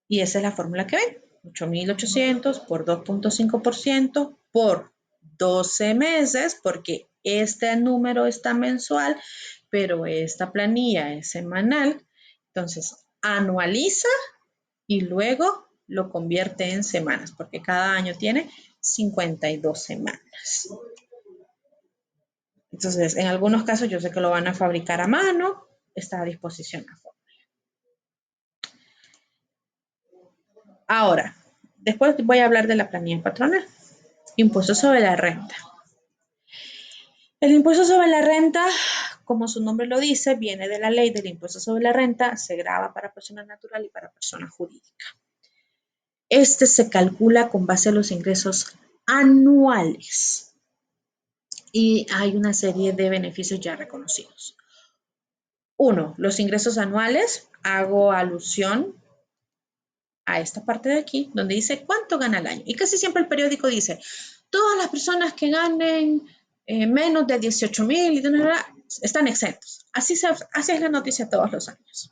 Y esa es la fórmula que ven. 8.800 por 2.5% por 12 meses, porque este número está mensual, pero esta planilla es semanal. Entonces, anualiza y luego lo convierte en semanas, porque cada año tiene 52 semanas. Entonces, en algunos casos yo sé que lo van a fabricar a mano, está a disposición la forma. Ahora, después voy a hablar de la planilla patronal. Impuesto sobre la renta. El impuesto sobre la renta, como su nombre lo dice, viene de la ley del impuesto sobre la renta, se grava para persona natural y para persona jurídica. Este se calcula con base a los ingresos anuales y hay una serie de beneficios ya reconocidos. Uno, los ingresos anuales, hago alusión a esta parte de aquí, donde dice cuánto gana al año. Y casi siempre el periódico dice, todas las personas que ganen menos de 18,000 están exentos. Así es la noticia todos los años.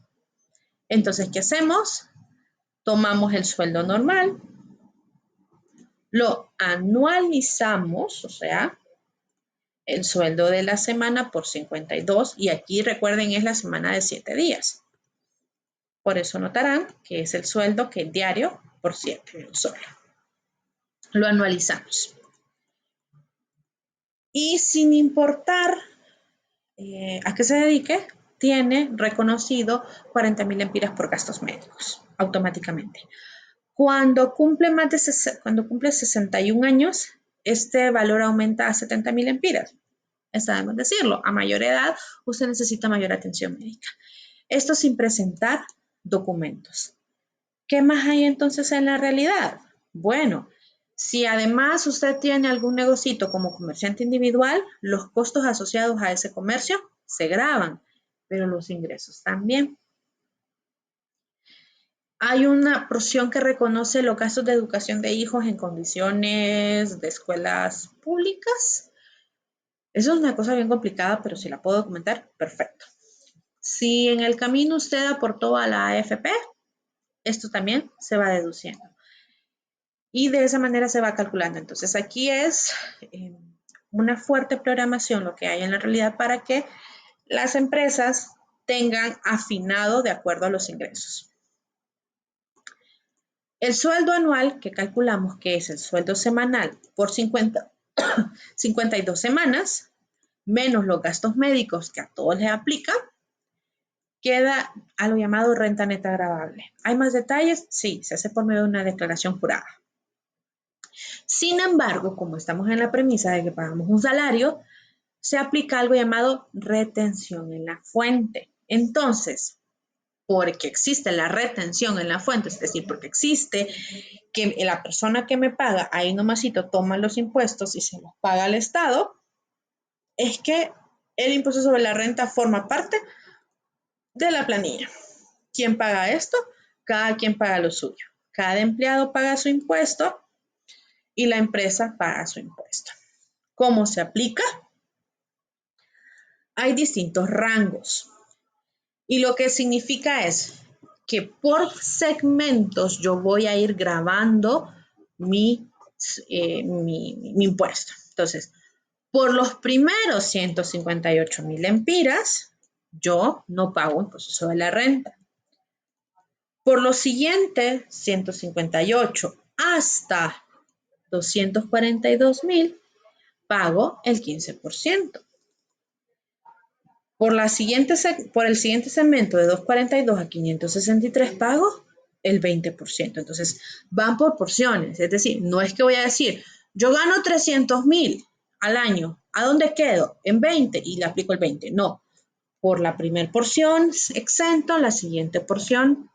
Entonces, ¿qué hacemos? Tomamos el sueldo normal, lo anualizamos, o sea, el sueldo de la semana por 52, y aquí recuerden es la semana de 7 días. Por eso notarán que es el sueldo que es diario por 7 solo. Lo anualizamos. Y sin importar a qué se dedique, tiene reconocido 40,000 lempiras por gastos médicos automáticamente. Cuando cumple 61 años, este valor aumenta a 70,000 lempiras. Sabemos decirlo, a mayor edad usted necesita mayor atención médica. Esto sin presentar documentos. ¿Qué más hay entonces en la realidad? Bueno, si además usted tiene algún negocito como comerciante individual, los costos asociados a ese comercio se gravan, pero los ingresos también. Hay una porción que reconoce los gastos de educación de hijos en condiciones de escuelas públicas. Eso es una cosa bien complicada, pero si la puedo documentar, perfecto. Si en el camino usted aportó a la AFP, esto también se va deduciendo. Y de esa manera se va calculando. Entonces aquí es una fuerte programación lo que hay en la realidad para que las empresas tengan afinado de acuerdo a los ingresos. El sueldo anual que calculamos, que es el sueldo semanal por 52 semanas, menos los gastos médicos que a todos les aplica, queda a lo llamado renta neta gravable. ¿Hay más detalles? Sí, se hace por medio de una declaración jurada. Sin embargo, como estamos en la premisa de que pagamos un salario, se aplica algo llamado retención en la fuente. Entonces, porque existe la retención en la fuente, es decir, porque existe que la persona que me paga, ahí nomasito toma los impuestos y se los paga al Estado, es que el impuesto sobre la renta forma parte de la planilla. ¿Quién paga esto? Cada quien paga lo suyo. Cada empleado paga su impuesto y la empresa paga su impuesto. ¿Cómo se aplica? Hay distintos rangos. Y lo que significa es que por segmentos yo voy a ir grabando mi impuesto. Entonces, por los primeros 158,000 lempiras, yo no pago impuesto sobre la renta. Por los siguientes 158 hasta 242,000, pago el 15%. Por el siguiente segmento de 242 a 563 pago el 20%. Entonces, van por porciones. Es decir, no es que voy a decir, yo gano 300,000 al año. ¿A dónde quedo? En 20 y le aplico el 20. No. Por la primera porción exento, la siguiente porción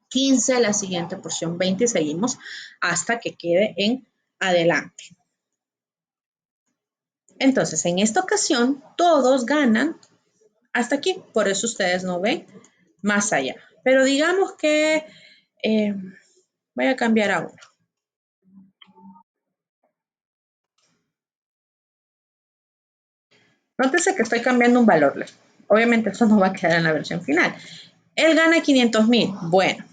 15, la siguiente porción 20 y seguimos hasta que quede en adelante. Entonces, en esta ocasión, todos ganan hasta aquí, por eso ustedes no ven más allá. Pero digamos que voy a cambiar a uno. Nótese que estoy cambiando un valor. Obviamente eso no va a quedar en la versión final. Él gana 500,000. Bueno,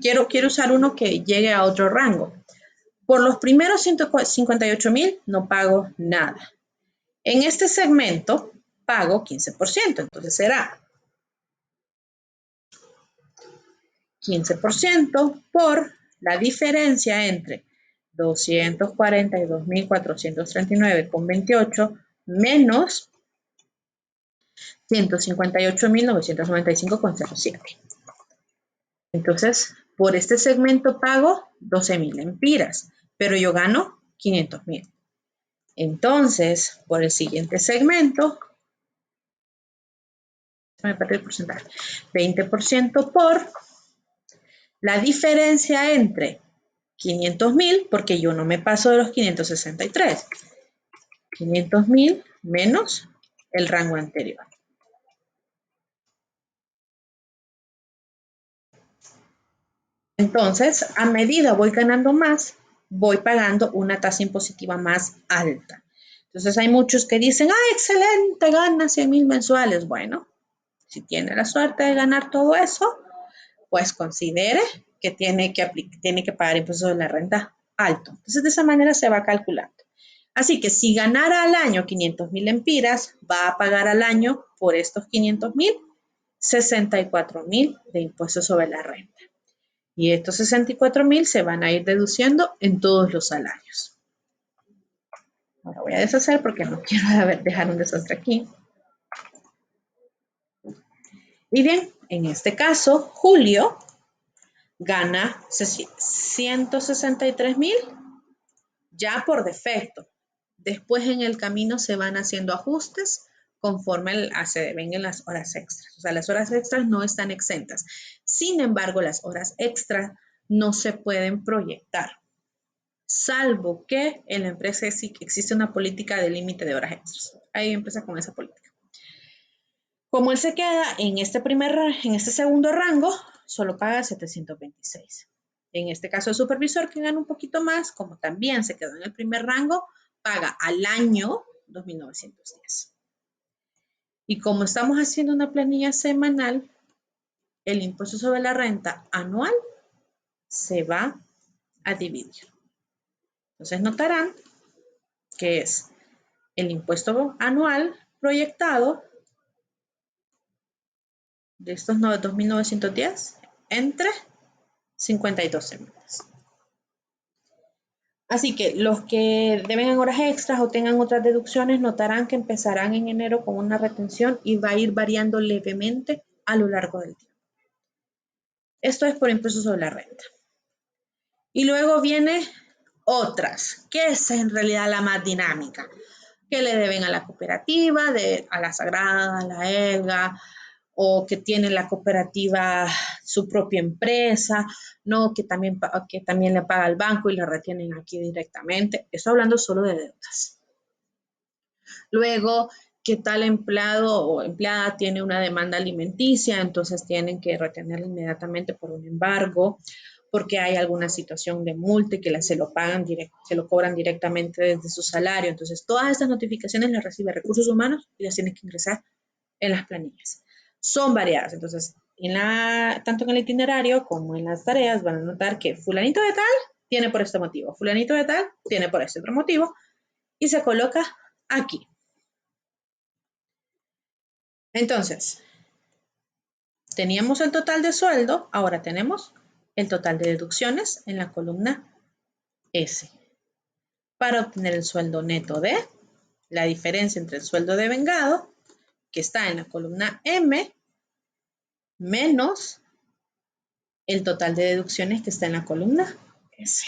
quiero usar uno que llegue a otro rango. Por los primeros 158,000 no pago nada. En este segmento pago 15%, entonces será 15% por la diferencia entre 242.439,28 menos 158.995,07. Entonces, por este segmento pago 12.000 lempiras, pero yo gano 500.000. Entonces, por el siguiente segmento, me perdí el porcentaje, 20% por la diferencia entre 500.000, porque yo no me paso de los 563. 500.000 menos el rango anterior. Entonces, a medida voy ganando más, voy pagando una tasa impositiva más alta. Entonces, hay muchos que dicen, excelente, gana 100.000 mensuales. Bueno, si tiene la suerte de ganar todo eso, pues considere que tiene que pagar impuestos de la renta alto. Entonces, de esa manera se va calculando. Así que si ganara al año 500.000 lempiras, va a pagar al año por estos 500.000, 64.000 de impuestos sobre la renta. Y estos 64.000 se van a ir deduciendo en todos los salarios. Ahora voy a deshacer porque no quiero dejar un desastre aquí. Y bien, en este caso, Julio gana 163.000 ya por defecto. Después en el camino se van haciendo ajustes conforme se vengan las horas extras. O sea, las horas extras no están exentas. Sin embargo, las horas extras no se pueden proyectar, salvo que en la empresa existe una política de límite de horas extras. Ahí empieza con esa política. Como él se queda en este segundo rango, solo paga 726. En este caso, el supervisor que gana un poquito más, como también se quedó en el primer rango, paga al año 2.910. Y como estamos haciendo una planilla semanal, el impuesto sobre la renta anual se va a dividir. Entonces notarán que es el impuesto anual proyectado de estos 2.910 entre 52 semanas. Así que los que deben horas extras o tengan otras deducciones notarán que empezarán en enero con una retención y va a ir variando levemente a lo largo del tiempo. Esto es por impuesto sobre la renta. Y luego viene otras, que es en realidad la más dinámica, que le deben a la cooperativa, a la Sagrada, a la ELGA, o que tiene la cooperativa su propia empresa, ¿no? que también le paga al banco y la retienen aquí directamente. Estoy hablando solo de deudas. Luego, que tal empleado o empleada tiene una demanda alimenticia, entonces tienen que retenerla inmediatamente por un embargo, porque hay alguna situación de multa y que se lo cobran directamente desde su salario. Entonces, todas estas notificaciones las recibe Recursos Humanos y las tiene que ingresar en las planillas. Son variadas, entonces, tanto en el itinerario como en las tareas van a notar que fulanito de tal tiene por este motivo, fulanito de tal tiene por este otro motivo, y se coloca aquí. Entonces, teníamos el total de sueldo, ahora tenemos el total de deducciones en la columna S. Para obtener el sueldo neto de la diferencia entre el sueldo de vengado, que está en la columna M, menos el total de deducciones que está en la columna S.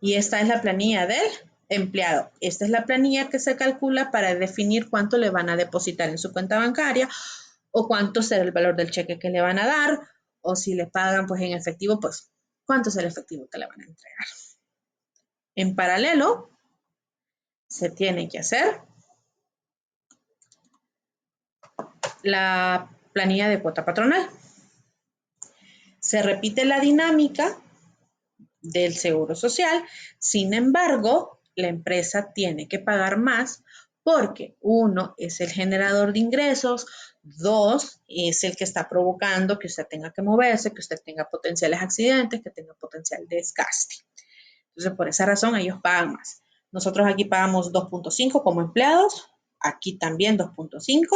Y esta es la planilla del empleado. Esta es la planilla que se calcula para definir cuánto le van a depositar en su cuenta bancaria o cuánto será el valor del cheque que le van a dar, o si le pagan pues en efectivo, pues cuánto es el efectivo que le van a entregar. En paralelo, se tiene que hacer la planilla de cuota patronal. Se repite la dinámica del seguro social, sin embargo, la empresa tiene que pagar más porque uno es el generador de ingresos, dos es el que está provocando que usted tenga que moverse, que usted tenga potenciales accidentes, que tenga potencial desgaste. Entonces, por esa razón, ellos pagan más. Nosotros aquí pagamos 2.5 como empleados, aquí también 2.5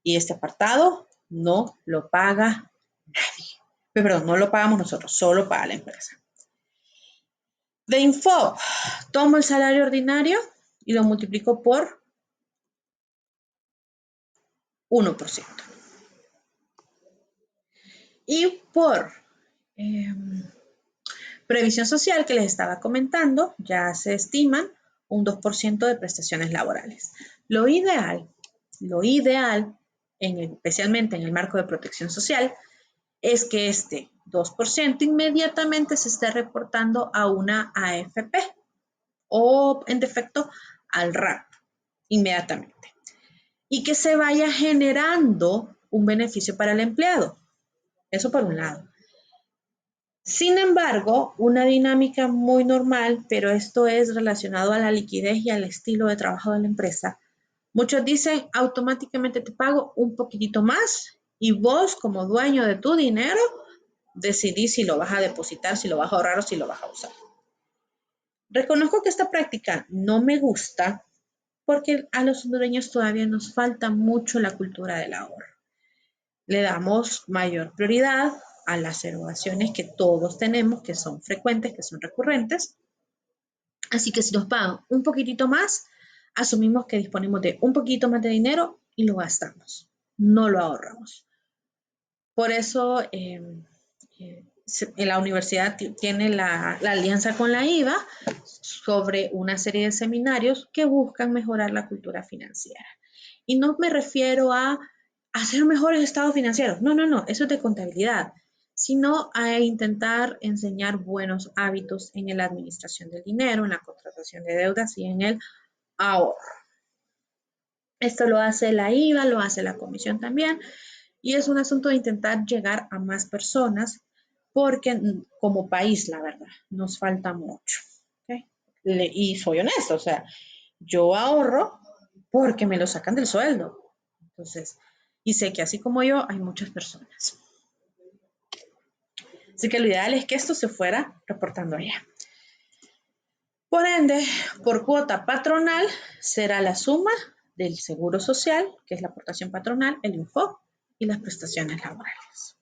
y este apartado no lo paga nadie. Perdón, no lo pagamos nosotros, solo paga la empresa. De Info, tomo el salario ordinario y lo multiplico por 1%. Y por previsión social que les estaba comentando, ya se estiman un 2% de prestaciones laborales. Lo ideal, especialmente en el marco de protección social, es que este 2% inmediatamente se esté reportando a una AFP o, en defecto, al RAP, inmediatamente. Y que se vaya generando un beneficio para el empleado. Eso por un lado. Sin embargo, una dinámica muy normal, pero esto es relacionado a la liquidez y al estilo de trabajo de la empresa. Muchos dicen, automáticamente te pago un poquitito más y vos, como dueño de tu dinero, decidís si lo vas a depositar, si lo vas a ahorrar o si lo vas a usar. Reconozco que esta práctica no me gusta porque a los hondureños todavía nos falta mucho la cultura del ahorro. Le damos mayor prioridad a las erogaciones que todos tenemos, que son frecuentes, que son recurrentes. Así que si nos pagan un poquitito más, asumimos que disponemos de un poquito más de dinero y lo gastamos, no lo ahorramos. Por eso en la universidad tiene la alianza con la IVA sobre una serie de seminarios que buscan mejorar la cultura financiera. Y no me refiero a hacer mejores estados financieros, no, eso es de contabilidad, sino a intentar enseñar buenos hábitos en la administración del dinero, en la contratación de deudas y en el ahorro. Esto lo hace la IVA, lo hace la comisión también, y es un asunto de intentar llegar a más personas porque como país, la verdad, nos falta mucho. ¿Okay? Y soy honesta, o sea, yo ahorro porque me lo sacan del sueldo. Entonces, y sé que así como yo, hay muchas personas. Así que lo ideal es que esto se fuera reportando allá. Por ende, por cuota patronal será la suma del seguro social, que es la aportación patronal, el INFO y las prestaciones laborales.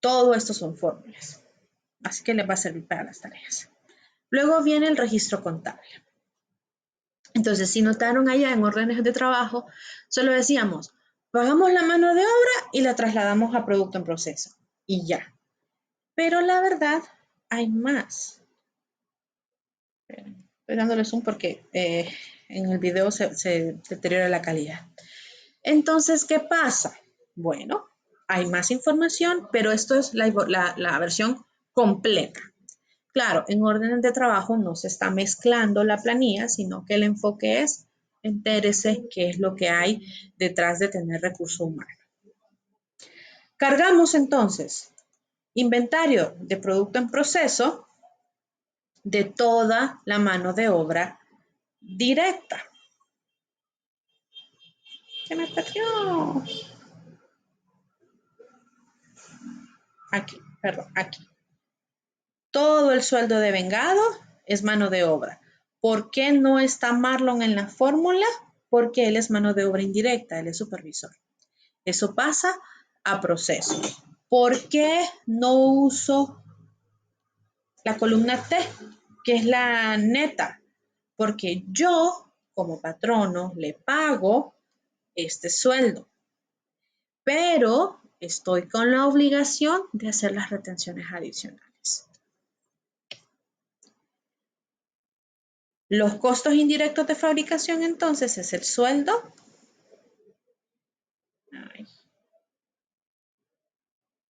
Todo esto son fórmulas, así que les va a servir para las tareas. Luego viene el registro contable. Entonces, si notaron allá en órdenes de trabajo, solo decíamos, pagamos la mano de obra y la trasladamos a producto en proceso. Y ya. Pero la verdad, hay más. Estoy dándole zoom porque en el video se deteriora la calidad. Entonces, ¿qué pasa? Bueno, hay más información, pero esto es la versión completa. Claro, en órdenes de trabajo no se está mezclando la planilla, sino que el enfoque es entérese qué es lo que hay detrás de tener recurso humano. Cargamos entonces inventario de producto en proceso de toda la mano de obra directa. Se me perdió. Aquí, perdón, aquí. Todo el sueldo de vengado es mano de obra. ¿Por qué no está Marlon en la fórmula? Porque él es mano de obra indirecta, él es supervisor. Eso pasa a procesos. ¿Por qué no uso la columna T, que es la neta? Porque yo, como patrono, le pago este sueldo, pero estoy con la obligación de hacer las retenciones adicionales. Los costos indirectos de fabricación, entonces, es el sueldo. Ay,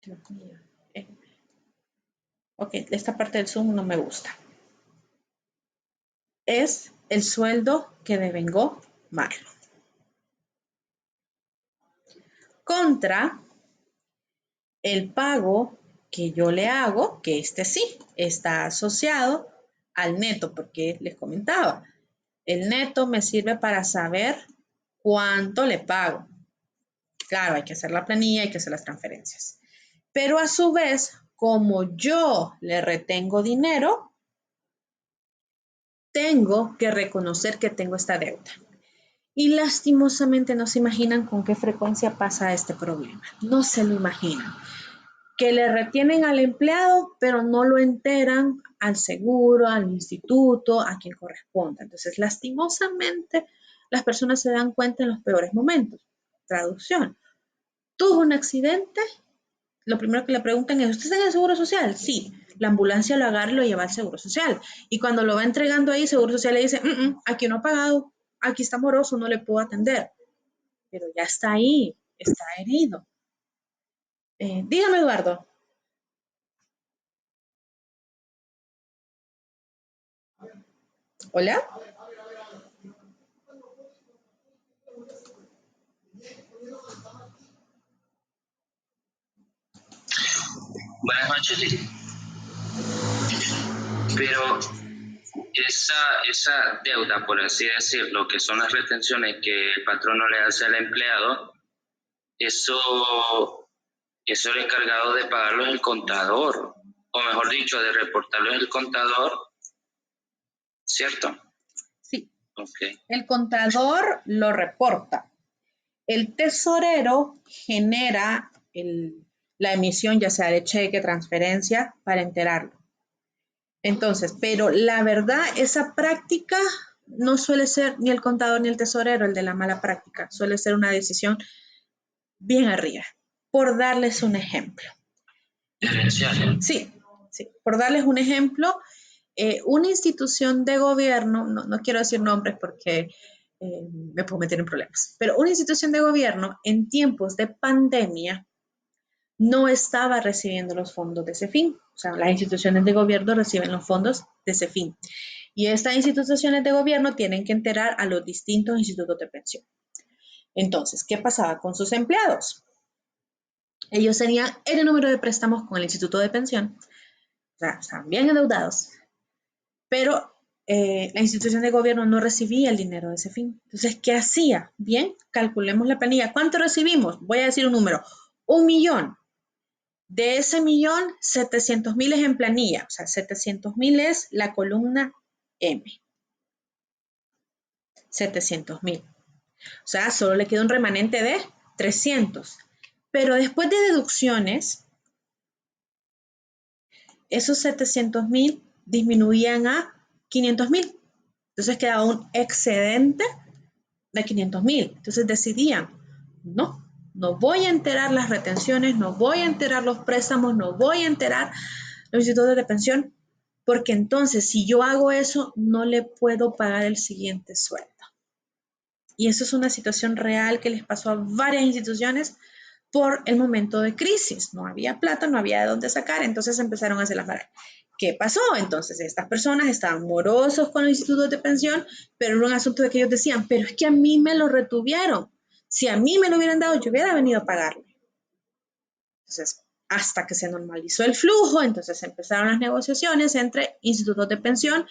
Dios mío. Ok, esta parte del Zoom no me gusta. Es el sueldo que devengó Marlon. Contra el pago que yo le hago, que este sí está asociado al neto, porque les comentaba, el neto me sirve para saber cuánto le pago. Claro, hay que hacer la planilla, hay que hacer las transferencias. Pero a su vez, como yo le retengo dinero, tengo que reconocer que tengo esta deuda. Y lastimosamente no se imaginan con qué frecuencia pasa este problema. No se lo imaginan. Que le retienen al empleado, pero no lo enteran al seguro, al instituto, a quien corresponda. Entonces, lastimosamente, las personas se dan cuenta en los peores momentos. Traducción. Tuvo un accidente, lo primero que le preguntan es, ¿usted está en el Seguro Social? Sí. La ambulancia lo agarra y lo lleva al Seguro Social. Y cuando lo va entregando ahí, Seguro Social le dice, aquí no ha pagado, aquí está moroso, no le puedo atender. Pero ya está ahí, está herido. Dígame, Eduardo. ¿Hola? Buenas noches, Lili. Pero esa deuda, por así decirlo, que son las retenciones que el patrono le hace al empleado, eso el encargado de pagarlo es el contador, o mejor dicho, de reportarlo es el contador, ¿cierto? Sí. Okay. El contador lo reporta. El tesorero genera la emisión, ya sea de cheque, transferencia, para enterarlo. Entonces, pero la verdad, esa práctica no suele ser ni el contador ni el tesorero el de la mala práctica, suele ser una decisión bien arriba. Por darles un ejemplo. Gerencial. Sí, sí. Por darles un ejemplo, una institución de gobierno, no quiero decir nombres porque me puedo meter en problemas, pero una institución de gobierno en tiempos de pandemia no estaba recibiendo los fondos de ese fin. O sea, las instituciones de gobierno reciben los fondos de ese fin. Y estas instituciones de gobierno tienen que enterar a los distintos institutos de pensión. Entonces, ¿qué pasaba con sus empleados? Ellos tenían el número de préstamos con el instituto de pensión, o sea, estaban bien endeudados, pero la institución de gobierno no recibía el dinero de ese fin. Entonces, ¿qué hacía? Bien, calculemos la planilla. ¿Cuánto recibimos? Voy a decir un número. 1.000.000. De ese 1.000.000, 700.000 es en planilla. O sea, 700.000 es la columna M. 700.000. O sea, solo le queda un remanente de 300. Pero después de deducciones, esos 700.000 disminuían a 500.000. Entonces quedaba un excedente de 500.000. Entonces decidían, no voy a enterar las retenciones, no voy a enterar los préstamos, no voy a enterar los institutos de pensión, porque entonces si yo hago eso, no le puedo pagar el siguiente sueldo. Y eso es una situación real que les pasó a varias instituciones por el momento de crisis. No había plata, no había de dónde sacar, entonces empezaron a hacer las malas. ¿Qué pasó? Entonces, estas personas estaban morosos con los institutos de pensión, pero era un asunto de que ellos decían, pero es que a mí me lo retuvieron. Si a mí me lo hubieran dado, yo hubiera venido a pagarle. Entonces, hasta que se normalizó el flujo, entonces empezaron las negociaciones entre institutos de pensión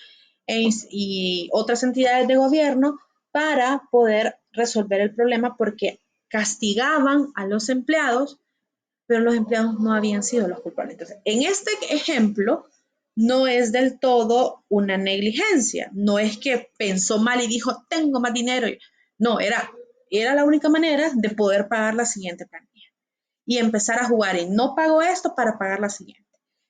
y otras entidades de gobierno para poder resolver el problema porque castigaban a los empleados, pero los empleados no habían sido los culpables. Entonces, en este ejemplo, no es del todo una negligencia, no es que pensó mal y dijo, tengo más dinero. No, era la única manera de poder pagar la siguiente planilla y empezar a jugar y no pago esto para pagar la siguiente.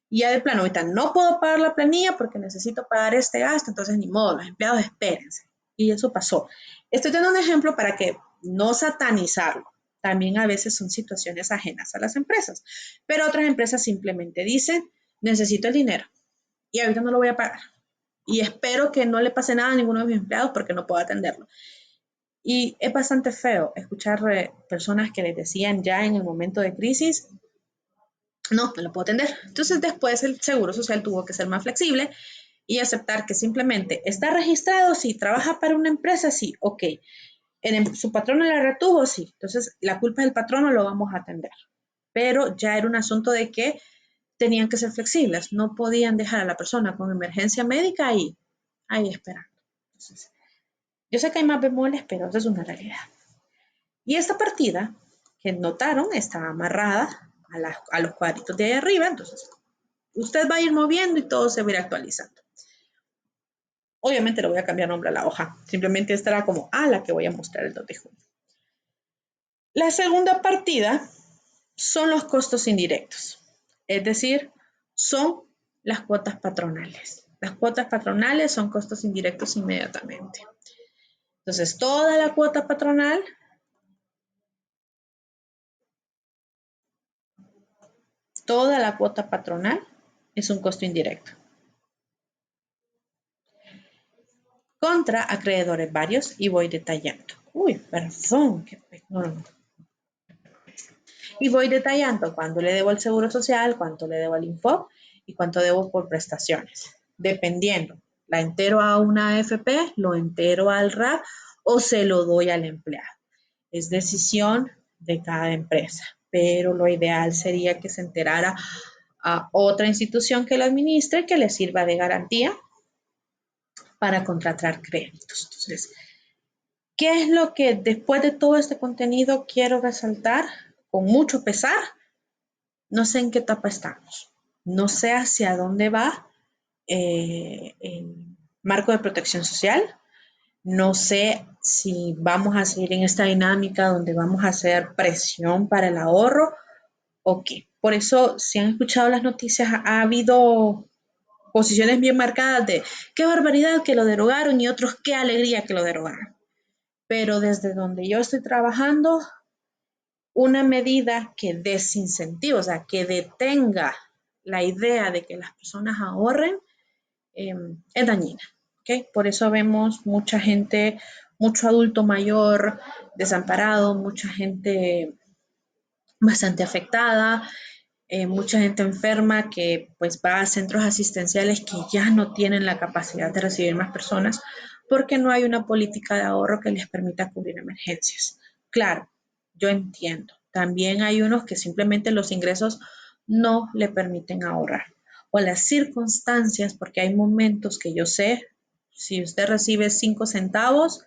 Y ya de plano, ahorita no puedo pagar la planilla porque necesito pagar este gasto, entonces ni modo, los empleados espérense. Y eso pasó. Estoy dando un ejemplo para que no satanizarlo. También a veces son situaciones ajenas a las empresas, pero otras empresas simplemente dicen, necesito el dinero y ahorita no lo voy a pagar. Y espero que no le pase nada a ninguno de mis empleados porque no puedo atenderlo. Y es bastante feo escuchar personas que les decían ya en el momento de crisis, no lo puedo atender. Entonces después el Seguro Social tuvo que ser más flexible y aceptar que simplemente está registrado, sí, trabaja para una empresa, sí, ok. Su patrono la retuvo, sí. Entonces la culpa es del patrono, lo vamos a atender. Pero ya era un asunto de que tenían que ser flexibles, no podían dejar a la persona con emergencia médica ahí esperando. Entonces, yo sé que hay más bemoles, pero eso es una realidad. Y esta partida que notaron está amarrada a los cuadritos de ahí arriba, entonces usted va a ir moviendo y todo se va a ir actualizando. Obviamente le voy a cambiar nombre a la hoja. Simplemente estará como la que voy a mostrar el 2 de junio. La segunda partida son los costos indirectos. Es decir, son las cuotas patronales. Las cuotas patronales son costos indirectos inmediatamente. Entonces, toda la cuota patronal es un costo indirecto. Contra acreedores varios, y voy detallando. Perdón. Y voy detallando cuánto le debo al Seguro Social, cuánto le debo al Infop y cuánto debo por prestaciones. Dependiendo, ¿la entero a una AFP, lo entero al RAP o se lo doy al empleado? Es decisión de cada empresa, pero lo ideal sería que se enterara a otra institución que lo administre, que le sirva de garantía para contratar créditos. Entonces, ¿qué es lo que después de todo este contenido quiero resaltar con mucho pesar? No sé en qué etapa estamos, no sé hacia dónde va el marco de protección social, no sé si vamos a seguir en esta dinámica donde vamos a hacer presión para el ahorro o qué. Por eso, si han escuchado las noticias, ha habido posiciones bien marcadas de qué barbaridad que lo derogaron y otros qué alegría que lo derogaron. Pero desde donde yo estoy trabajando, una medida que desincentive, o sea, que detenga la idea de que las personas ahorren, es dañina. ¿Okay? Por eso vemos mucha gente, mucho adulto mayor desamparado, mucha gente bastante afectada, mucha gente enferma que pues va a centros asistenciales que ya no tienen la capacidad de recibir más personas porque no hay una política de ahorro que les permita cubrir emergencias. Claro, yo entiendo. También hay unos que simplemente los ingresos no le permiten ahorrar o las circunstancias, porque hay momentos que yo sé, si usted recibe 5 centavos,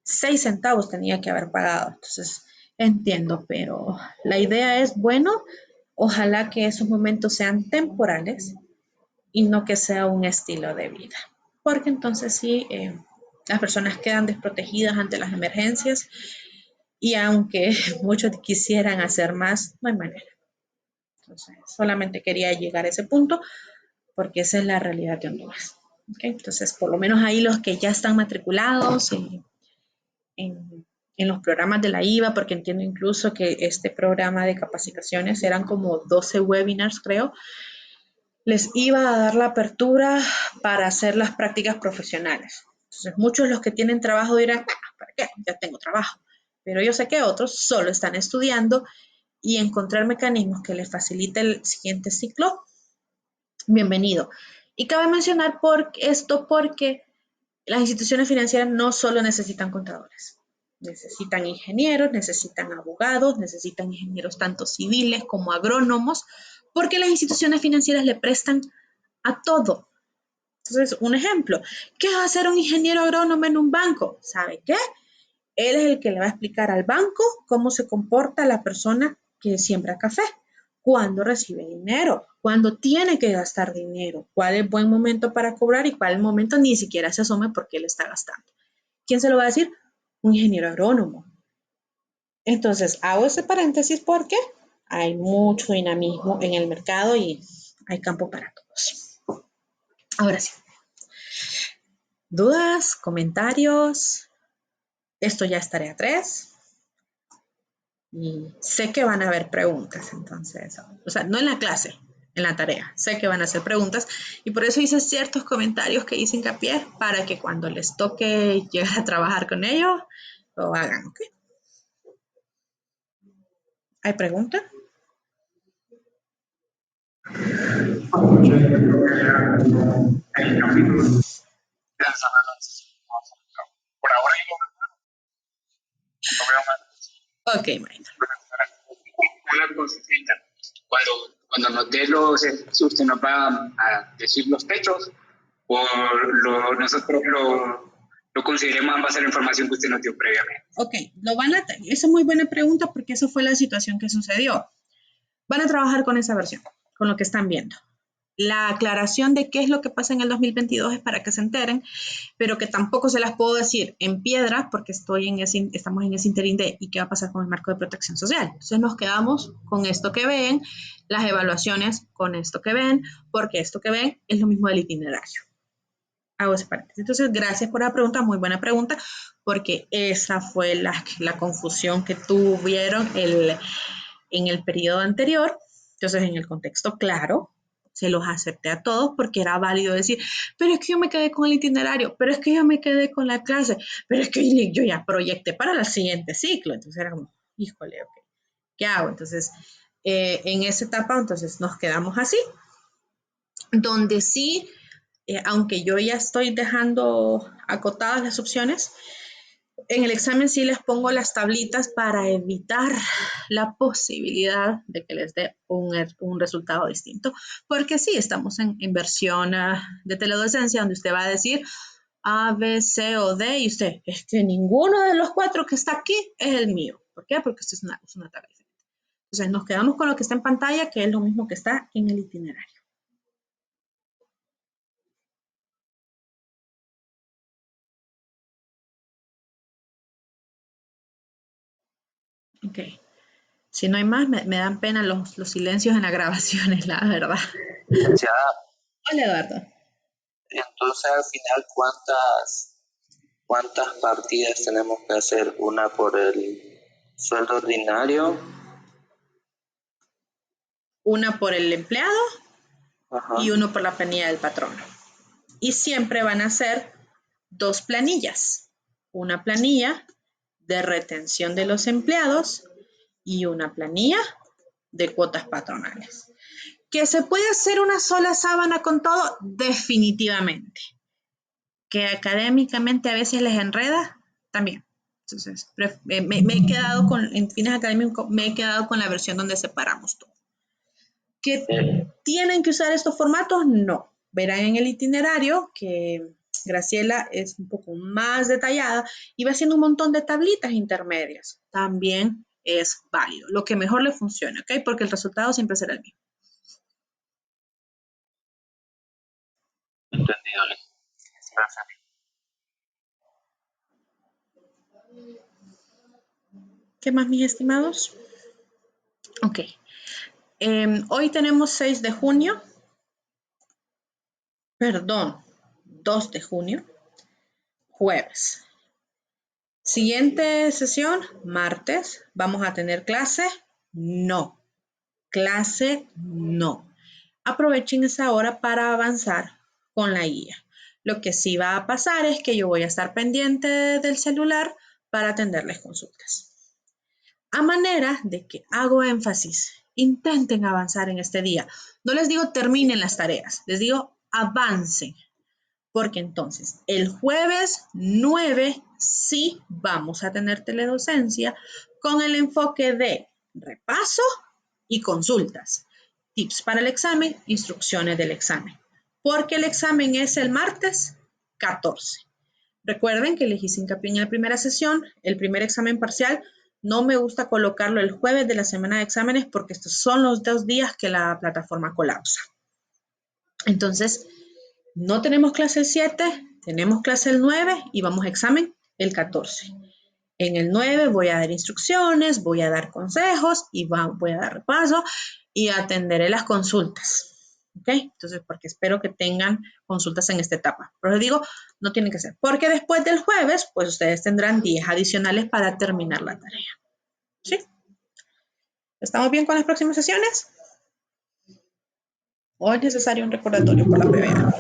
6 centavos tenía que haber pagado. Entonces, entiendo, pero la idea es, bueno, ojalá que esos momentos sean temporales y no que sea un estilo de vida, porque entonces sí, las personas quedan desprotegidas ante las emergencias y aunque muchos quisieran hacer más, no hay manera. Entonces, solamente quería llegar a ese punto porque esa es la realidad de Honduras. ¿Okay? Entonces, por lo menos ahí los que ya están matriculados en los programas de la IVA, porque entiendo incluso que este programa de capacitaciones eran como 12 webinars, creo, les iba a dar la apertura para hacer las prácticas profesionales. Entonces, muchos de los que tienen trabajo dirán, ¿para qué? Ya tengo trabajo. Pero yo sé que otros solo están estudiando y encontrar mecanismos que les facilite el siguiente ciclo, bienvenido. Y cabe mencionar esto porque las instituciones financieras no solo necesitan contadores, necesitan ingenieros, necesitan abogados, necesitan ingenieros tanto civiles como agrónomos, porque las instituciones financieras le prestan a todo. Entonces, un ejemplo, ¿qué va a hacer un ingeniero agrónomo en un banco? ¿Sabe qué? Él es el que le va a explicar al banco cómo se comporta la persona que siembra café, cuándo recibe dinero, cuándo tiene que gastar dinero, cuál es el buen momento para cobrar y cuál es el momento ni siquiera se asome porque él está gastando. ¿Quién se lo va a decir? Un ingeniero agrónomo. Entonces, hago ese paréntesis porque hay mucho dinamismo en el mercado y hay campo para todos. Ahora sí. ¿Dudas? ¿Comentarios? Esto ya es tarea 3. Y sé que van a haber preguntas, entonces, o sea, no en la clase, en la tarea. Sé que van a hacer preguntas y por eso hice ciertos comentarios que hice hincapié para que cuando les toque llegar a trabajar con ellos, lo hagan, ¿ok? ¿Hay preguntas? Por ahora no veo más. Ok, Maynard. Una cosita. Cuando nos dé si usted nos va a decir los techos, nosotros lo consideremos en base a la información que usted nos dio previamente. Ok, esa es muy buena pregunta porque eso fue la situación que sucedió. Van a trabajar con esa versión, con lo que están viendo. la aclaración de qué es lo que pasa en el 2022 es para que se enteren, pero que tampoco se las puedo decir en piedra porque estamos en ese interín de ¿y qué va a pasar con el marco de protección social? Entonces nos quedamos con esto que ven, las evaluaciones con esto que ven, porque esto que ven es lo mismo del itinerario. Hago ese paréntesis. Entonces, gracias por la pregunta, muy buena pregunta, porque esa fue la confusión que tuvieron en el periodo anterior. Entonces, en el contexto claro, se los acepté a todos porque era válido decir, pero es que yo me quedé con el itinerario, pero es que yo me quedé con la clase, pero es que yo ya proyecté para el siguiente ciclo. Entonces era como, híjole, ok, ¿qué hago? Entonces, en esa etapa, entonces nos quedamos así, donde sí, aunque yo ya estoy dejando acotadas las opciones, en el examen sí les pongo las tablitas para evitar la posibilidad de que les dé un resultado distinto, porque sí, estamos en versión de teledocencia donde usted va a decir A, B, C o D y usted, es que ninguno de los 4 que está aquí es el mío. ¿Por qué? Porque esto es una tabla diferente. Entonces nos quedamos con lo que está en pantalla, que es lo mismo que está en el itinerario. Ok. Si no hay más, me dan pena los silencios en las grabaciones, la verdad. Licenciada, Hola, Eduardo. entonces al final, ¿cuántas partidas tenemos que hacer? Una por el sueldo ordinario. Una por el empleado Ajá. y uno por la planilla del patrón. Y siempre van a ser 2 planillas. Una planilla de retención de los empleados y una planilla de cuotas patronales. ¿Que se puede hacer una sola sábana con todo? Definitivamente. ¿Que académicamente a veces les enreda? También. Entonces, me he quedado en fines académicos, me he quedado con la versión donde separamos todo. ¿Que tienen que usar estos formatos? No. Verán en el itinerario que Graciela es un poco más detallada y va haciendo un montón de tablitas intermedias. También es válido, lo que mejor le funcione, ¿ok? Porque el resultado siempre será el mismo. Entendido. Gracias. ¿Qué más, mis estimados? Ok. Hoy tenemos 6 de junio. Perdón, 2 de junio. Jueves. Siguiente sesión, martes. ¿Vamos a tener clase? No. Clase no. Aprovechen esa hora para avanzar con la guía. Lo que sí va a pasar es que yo voy a estar pendiente del celular para atenderles consultas. A manera de que hago énfasis, intenten avanzar en este día. No les digo terminen las tareas, les digo avancen, porque entonces el jueves 9 sí vamos a tener teledocencia con el enfoque de repaso y consultas, tips para el examen, instrucciones del examen, porque el examen es el martes 14. Recuerden que les hice hincapié en la primera sesión, el primer examen parcial, no me gusta colocarlo el jueves de la semana de exámenes porque estos son los 2 días que la plataforma colapsa. Entonces, no tenemos clase el 7, tenemos clase el 9 y vamos a examen el 14. En el 9 voy a dar instrucciones, voy a dar consejos y voy a dar repaso y atenderé las consultas. ¿Ok? Entonces, porque espero que tengan consultas en esta etapa. Pero les digo, no tienen que ser. Porque después del jueves, pues ustedes tendrán 10 adicionales para terminar la tarea. ¿Sí? ¿Estamos bien con las próximas sesiones? ¿O es necesario un recordatorio por la brevedad?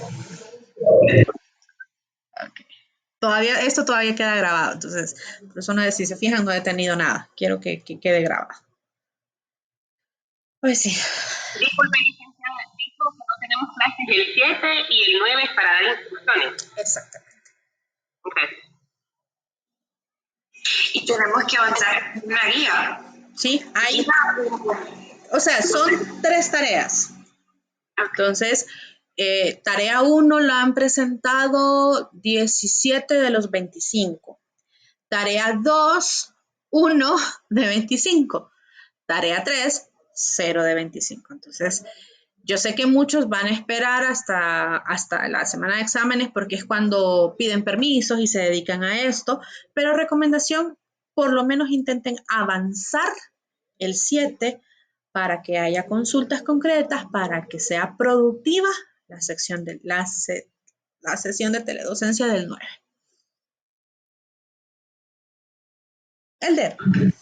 Okay. Esto todavía queda grabado, entonces, por eso no, si se fijan, no he tenido nada. Quiero que quede grabado. Pues sí. Disculpe, licenciada, dijo que no tenemos clases el 7 y el 9 para dar instrucciones. Exactamente. Okay. Y tenemos que avanzar una guía. Sí, hay. O sea, son 3 tareas. Entonces, tarea 1 la han presentado 17 de los 25. Tarea 2, 1 de 25. Tarea 3, 0 de 25. Entonces, Yo sé que muchos van a esperar hasta la semana de exámenes porque es cuando piden permisos y se dedican a esto, pero recomendación, por lo menos intenten avanzar el 7 para que haya consultas concretas, para que sea productiva la sesión de teledocencia del 9. Elder. Gracias.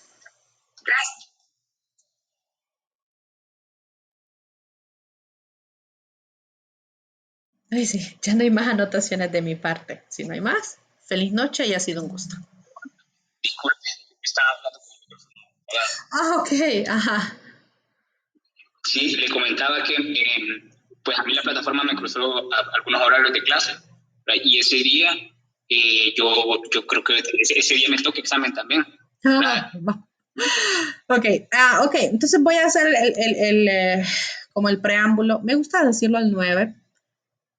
Ay, sí, ya no hay más anotaciones de mi parte. Si no hay más, feliz noche y ha sido un gusto. Disculpe, estaba hablando con el micrófono. Ah, ok, ajá. Sí, le comentaba que pues a mí la plataforma me cruzó algunos horarios de clase, ¿verdad? Y ese día yo creo que ese día me toca examen también. Ok, ok, entonces voy a hacer como el preámbulo. Me gusta decirlo al 9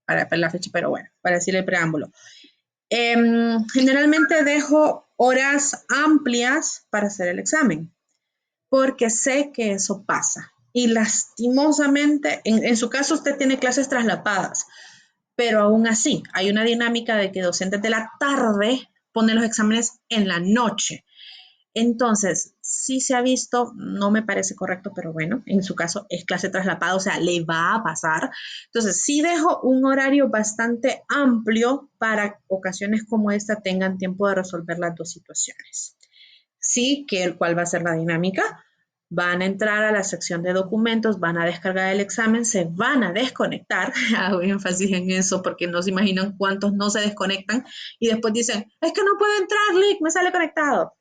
para la fecha, pero bueno, para decir el preámbulo. Generalmente dejo horas amplias para hacer el examen, porque sé que eso pasa. Y lastimosamente, en su caso usted tiene clases traslapadas, pero aún así hay una dinámica de que docentes de la tarde ponen los exámenes en la noche. Entonces, sí se ha visto, no me parece correcto, pero bueno, en su caso es clase traslapada, o sea, le va a pasar. Entonces, sí dejo un horario bastante amplio para ocasiones como esta tengan tiempo de resolver las dos situaciones. Sí, ¿cuál va a ser la dinámica? Van a entrar a la sección de documentos, van a descargar el examen, se van a desconectar. Hago énfasis en eso porque no se imaginan cuántos no se desconectan y después dicen, es que no puedo entrar, Lick, me sale conectado.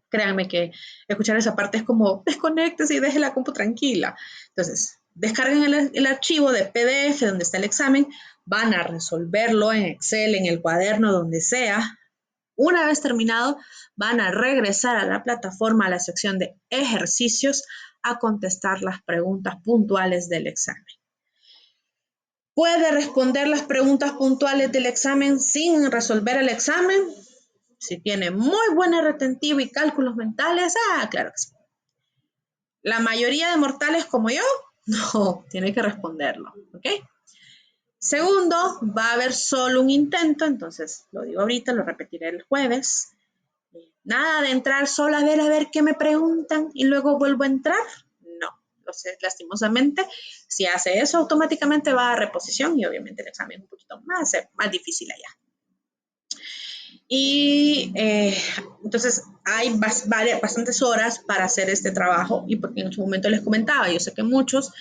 Créanme que escuchar esa parte es como, desconéctese y deje la compu tranquila. Entonces, descarguen el archivo de PDF donde está el examen, van a resolverlo en Excel, en el cuaderno, donde sea. Una vez terminado, van a regresar a la plataforma, a la sección de ejercicios, a contestar las preguntas puntuales del examen. ¿Puede responder las preguntas puntuales del examen sin resolver el examen? Si tiene muy buena retentiva y cálculos mentales, claro que sí. La mayoría de mortales como yo, no, tiene que responderlo, ¿ok? Segundo, va a haber solo un intento, entonces lo digo ahorita, lo repetiré el jueves. Nada de entrar solo a ver qué me preguntan y luego vuelvo a entrar. No, lastimosamente, si hace eso, automáticamente va a reposición y obviamente el examen es un poquito más difícil allá. Y entonces hay bastantes horas para hacer este trabajo y porque en su momento les comentaba, yo sé que muchos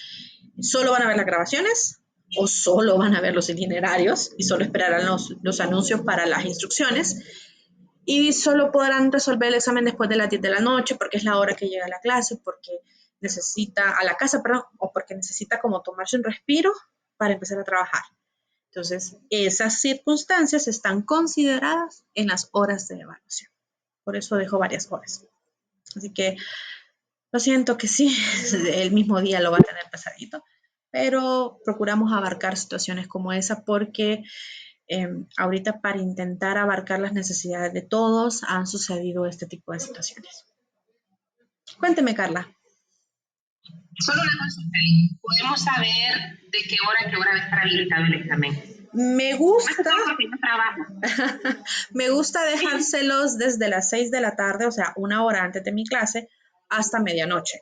solo van a ver las grabaciones o solo van a ver los itinerarios y solo esperarán los anuncios para las instrucciones y solo podrán resolver el examen después de las 10 de la noche porque es la hora que llega a la clase, porque necesita, a la casa, perdón, o porque necesita como tomarse un respiro para empezar a trabajar. Entonces, esas circunstancias están consideradas en las horas de evaluación. Por eso dejo varias horas. Así que lo siento que sí, el mismo día lo va a tener pesadito, pero procuramos abarcar situaciones como esa porque ahorita para intentar abarcar las necesidades de todos han sucedido este tipo de situaciones. Cuénteme, Carla. Solo una consulta. ¿Podemos saber de qué hora va a estar habilitado el examen? Me gusta, yo trabajo. Me gusta dejárselos desde las 6 de la tarde, o sea, una hora antes de mi clase, hasta medianoche.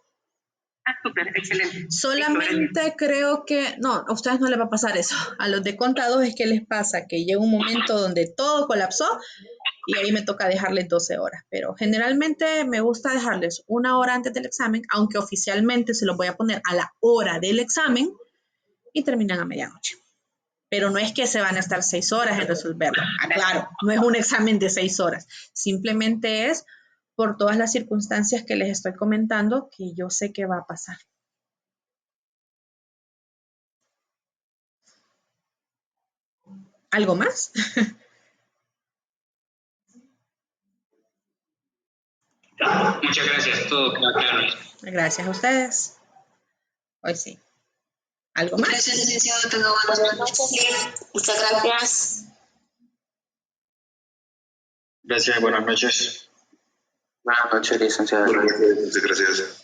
Súper, excelente. Solamente creo que, no, a ustedes no les va a pasar eso. A los de contados es que les pasa que llega un momento donde todo colapsó y ahí me toca dejarles 12 horas. Pero generalmente me gusta dejarles una hora antes del examen, aunque oficialmente se los voy a poner a la hora del examen y terminan a medianoche. Pero no es que se van a estar 6 horas en resolverlo. Claro, no es un examen de 6 horas. Simplemente es por todas las circunstancias que les estoy comentando que yo sé que va a pasar. ¿Algo más? Muchas gracias, todo claro. Gracias a ustedes. Hoy sí. ¿Algo más? Gracias, licenciado. Tenga buenas noches. Muchas gracias. Gracias, buenas noches. Buenas noches, licenciado. Buenas noches, muchas gracias.